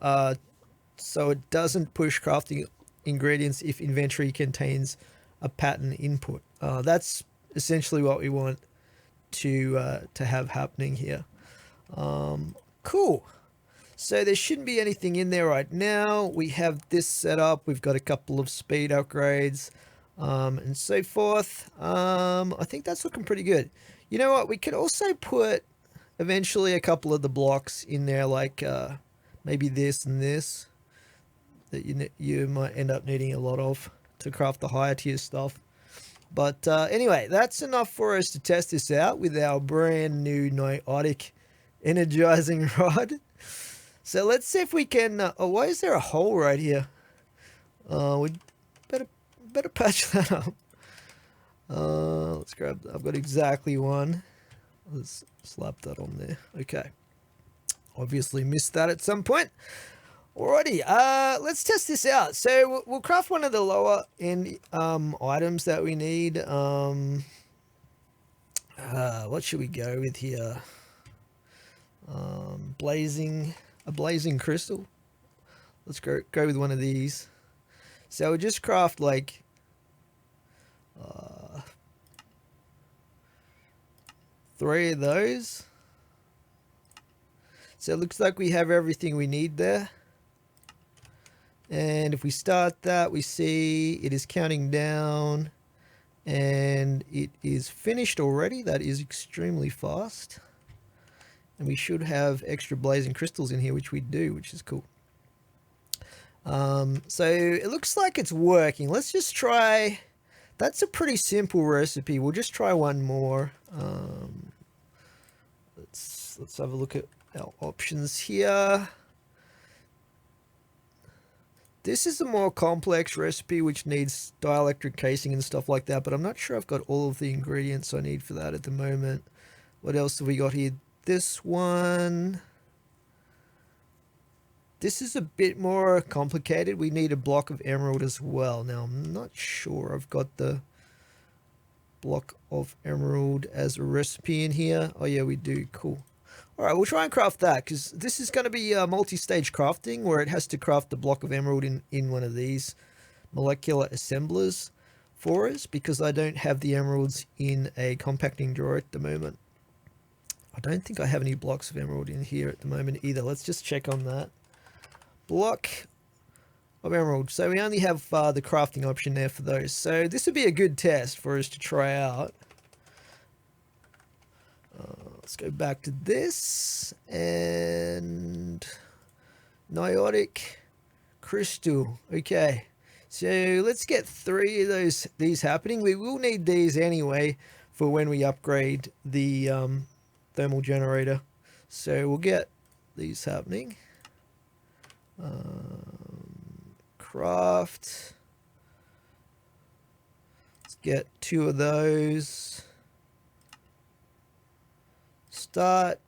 S1: so it doesn't push crafting ingredients if inventory contains a pattern input. That's essentially what we want to have happening here. Cool. So there shouldn't be anything in there right now. We have this set up. We've got a couple of speed upgrades and so forth. I think that's looking pretty good. You know what? We could also put eventually a couple of the blocks in there, like maybe this and this, that you might end up needing a lot of to craft the higher tier stuff. But anyway, that's enough for us to test this out with our brand new Niotic energizing rod. So let's see if we can... oh, why is there a hole right here? We better patch that up. Let's grab... I've got exactly one. Let's slap that on there. Okay. Obviously missed that at some point. Alrighty, let's test this out. So we'll craft one of the lower end items that we need. What should we go with here? A blazing crystal. Let's go with one of these. So we'll just craft like 3 of those. So it looks like we have everything we need there. And if we start that, we see it is counting down and it is finished already. That is extremely fast. And we should have extra blazing crystals in here, which we do, which is cool. So it looks like it's working. Let's just try. That's a pretty simple recipe. We'll just try one more. Let's have a look at our options here. This is a more complex recipe which needs dielectric casing and stuff like that, but I'm not sure I've got all of the ingredients I need for that at the moment. What else have we got here? This one. This is a bit more complicated. We need a block of emerald as well. Now, I'm not sure I've got the block of emerald as a recipe in here. Oh, yeah, we do. Cool. All right, we'll try and craft that because this is going to be multi-stage crafting where it has to craft the block of emerald in one of these molecular assemblers for us because I don't have the emeralds in a compacting drawer at the moment. I don't think I have any blocks of emerald in here at the moment either. Let's just check on that. Block of emerald. So we only have the crafting option there for those. So this would be a good test for us to try out. Let's go back to this and niotic crystal. Okay, so let's get 3 of these happening. We will need these anyway for when we upgrade the thermal generator. So we'll get these happening. Craft. Let's get 2 of those. Start.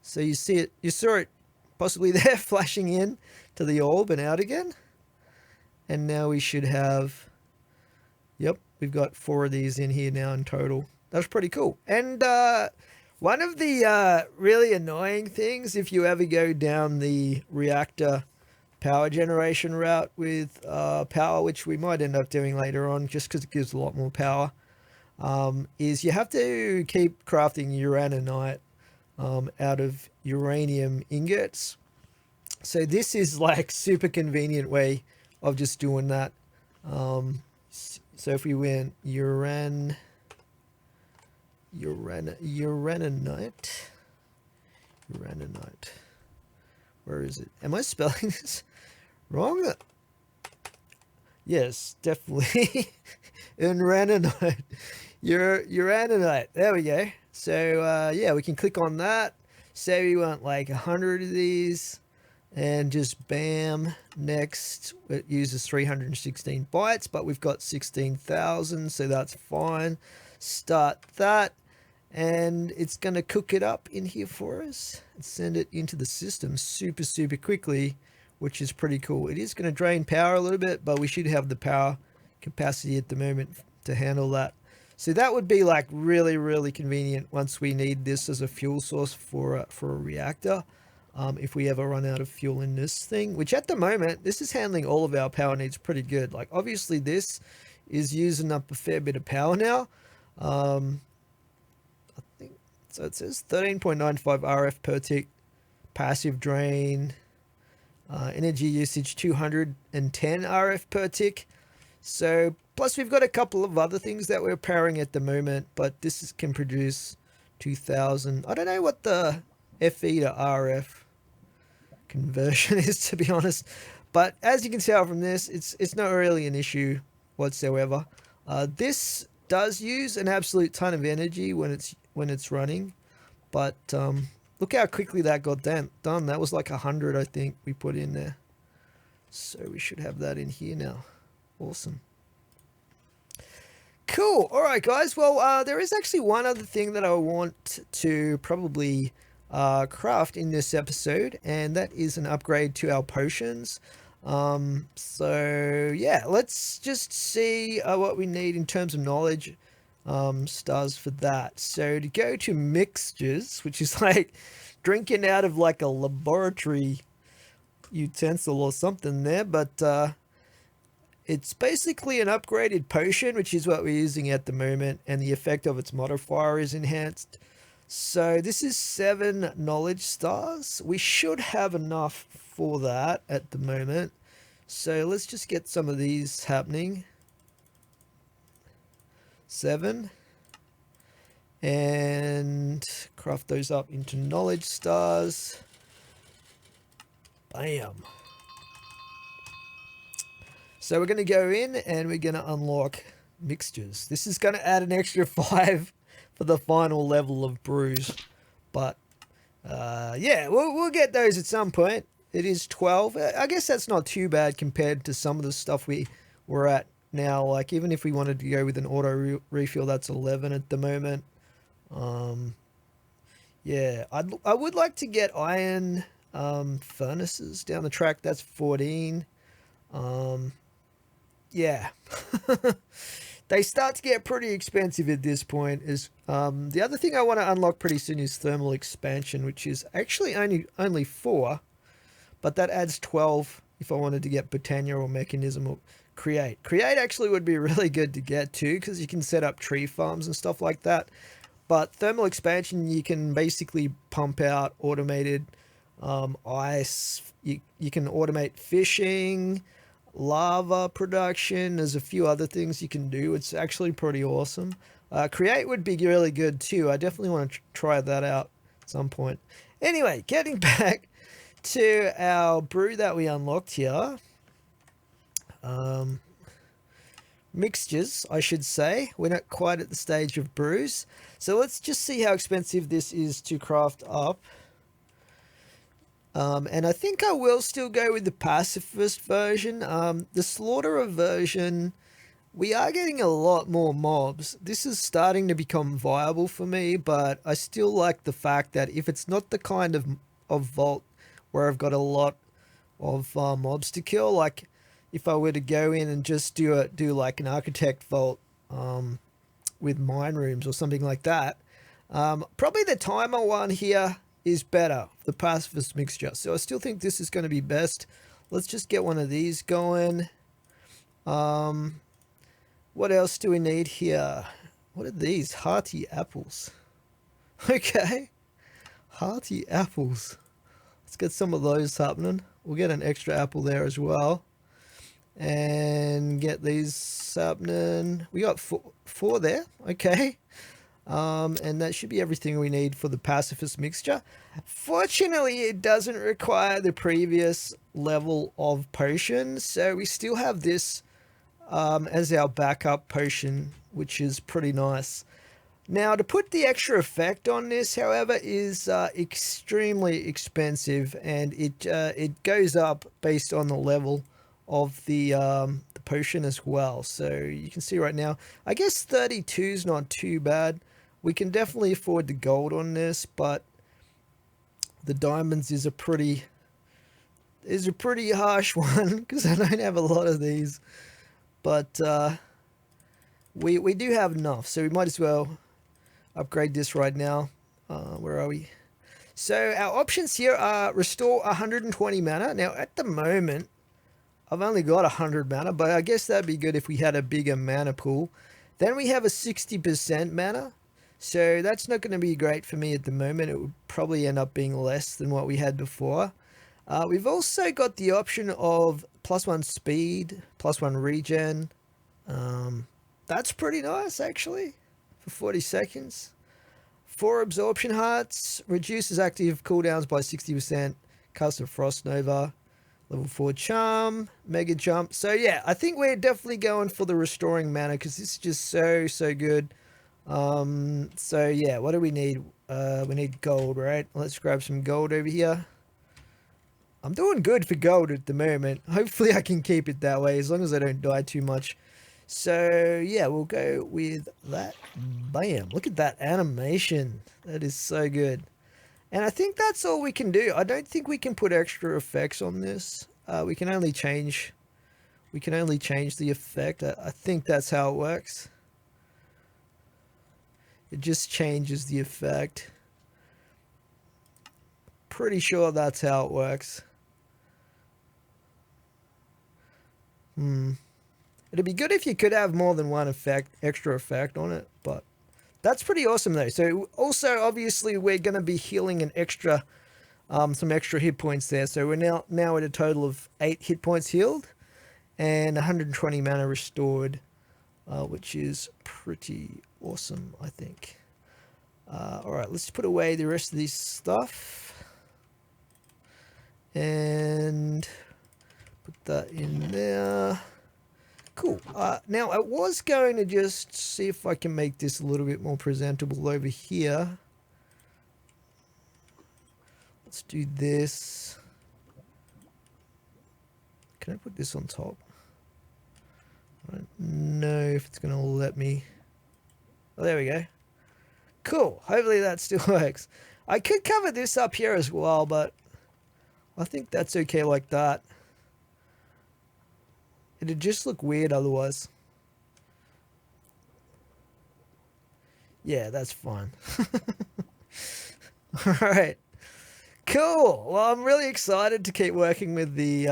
S1: So you see it, you saw it possibly there flashing in to the orb and out again. And now we should have, yep, we've got 4 of these in here now in total. That's pretty cool. And one of the really annoying things, if you ever go down the reactor power generation route with power, which we might end up doing later on just because it gives a lot more power, is you have to keep crafting uraninite out of uranium ingots. So this is like super convenient way of just doing that. So if we went uraninite, where is it? Am I spelling this wrong? Yes, definitely. Uraninite. Uraninite. There we go. So yeah, we can click on that. Say we want like 100 of these and just bam. Next, it uses 316 bytes, but we've got 16,000, so that's fine. Start that, and it's going to cook it up in here for us and send it into the system super quickly, which is pretty cool. It is going to drain power a little bit, but we should have the power capacity at the moment to handle that. So that would be like really convenient once we need this as a fuel source for a reactor. If we ever run out of fuel in this thing, which at the moment, this is handling all of our power needs pretty good. Like obviously this is using up a fair bit of power now. I think, so it says 13.95 RF per tick, passive drain, energy usage 210 RF per tick. So plus we've got a couple of other things that we're powering at the moment, but this can produce 2000. I don't know what the FE to RF conversion is, to be honest, but as you can tell from this, it's not really an issue whatsoever. This does use an absolute ton of energy when it's running, but look how quickly that got done. That was like 100, I think, we put in there. So we should have that in here now. Awesome. Cool. All right, guys. Well, there is actually one other thing that I want to probably craft in this episode, and that is an upgrade to our potions. So yeah, let's just see what we need in terms of knowledge stars for that. So to go to mixtures, which is like drinking out of like a laboratory utensil or something there, but It's basically an upgraded potion, which is what we're using at the moment, and the effect of its modifier is enhanced. So this is 7 knowledge stars. We should have enough for that at the moment. So let's just get some of these happening. 7. And craft those up into knowledge stars. Bam. So we're going to go in and we're going to unlock mixtures. This is going to add an extra 5 for the final level of brews. But yeah, we'll get those at some point. It is 12. I guess that's not too bad compared to some of the stuff we're at now. Like even if we wanted to go with an auto refill, that's 11 at the moment. Yeah, I would like to get iron furnaces down the track. That's 14. Yeah. They start to get pretty expensive at this point. Is the other thing I want to unlock pretty soon is thermal expansion, which is actually only 4, but that adds 12 if I wanted to get Botany or Mechanism or Create. Create actually would be really good to get too, because you can set up tree farms and stuff like that. But thermal expansion, you can basically pump out automated ice. You can automate fishing, lava production. There's a few other things you can do. It's actually pretty awesome. Create would be really good too. I definitely want to try that out at some point. Anyway, getting back to our brew that we unlocked here. Mixtures, I should say. We're not quite at the stage of brews. So let's just see how expensive this is to craft up. And I think I will still go with the pacifist version. The slaughterer version, we are getting a lot more mobs. This is starting to become viable for me, but I still like the fact that if it's not the kind of vault where I've got a lot of mobs to kill, like if I were to go in and just do like an architect vault with mine rooms or something like that, probably the timer one here is better, the pacifist mixture. So I still think this is going to be best. Let's just get one of these going. What else do we need here? What are these? Hearty apples. Okay. Hearty apples. Let's get some of those happening. We'll get an extra apple there as well. And get these happening. We got four there. Okay. And that should be everything we need for the pacifist mixture. Fortunately, it doesn't require the previous level of potion, so we still have this as our backup potion, which is pretty nice. Now, to put the extra effect on this, however, is extremely expensive, and it goes up based on the level of the potion as well. So you can see right now, I guess 32 is not too bad. We can definitely afford the gold on this, but the diamonds is a pretty harsh one because I don't have a lot of these. But we do have enough, so we might as well upgrade this right now. Where are we? So our options here are restore 120 mana. Now at the moment, I've only got 100 mana, but I guess that'd be good if we had a bigger mana pool. Then we have a 60% mana. So that's not going to be great for me at the moment. It would probably end up being less than what we had before. We've also got the option of +1 speed, +1 regen. That's pretty nice actually for 40 seconds. 4 absorption hearts, reduces active cooldowns by 60%, custom frost nova, level 4 charm, mega jump. So yeah, I think we're definitely going for the restoring mana because this is just so good. So yeah, what do we need? We need gold, right? Let's grab some gold over here. I'm doing good for gold at the moment. Hopefully I can keep it that way as long as I don't die too much. So yeah, we'll go with that. Bam, look at that animation. That is so good. And I think that's all we can do. I don't think we can put extra effects on this. We can only change the effect. I think that's how it works. It just changes the effect. Pretty sure that's how it works. It'd be good if you could have more than one extra effect on it, but that's pretty awesome though. So also, obviously, we're going to be healing an extra, some extra hit points there. So we're now at a total of 8 hit points healed and 120 mana restored, which is pretty awesome, I think. All right, let's put away the rest of this stuff and put that in there. Cool. Now, I was going to just see if I can make this a little bit more presentable over here. Let's do this. Can I put this on top? I don't know if it's going to let me. Oh, there we go. Cool. Hopefully that still works. I could cover this up here as well, but I think that's okay like that. It'd just look weird otherwise. Yeah, that's fine. Alright. Cool. Well, I'm really excited to keep working with the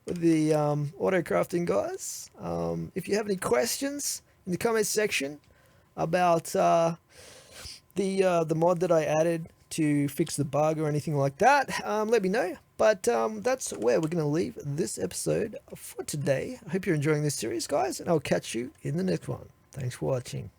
S1: Autocrafting guys. If you have any questions in the comments section about the mod that I added to fix the bug or anything like that, let me know. But that's where we're going to leave this episode for today. I hope you're enjoying this series, guys, and I'll catch you in the next one. Thanks for watching.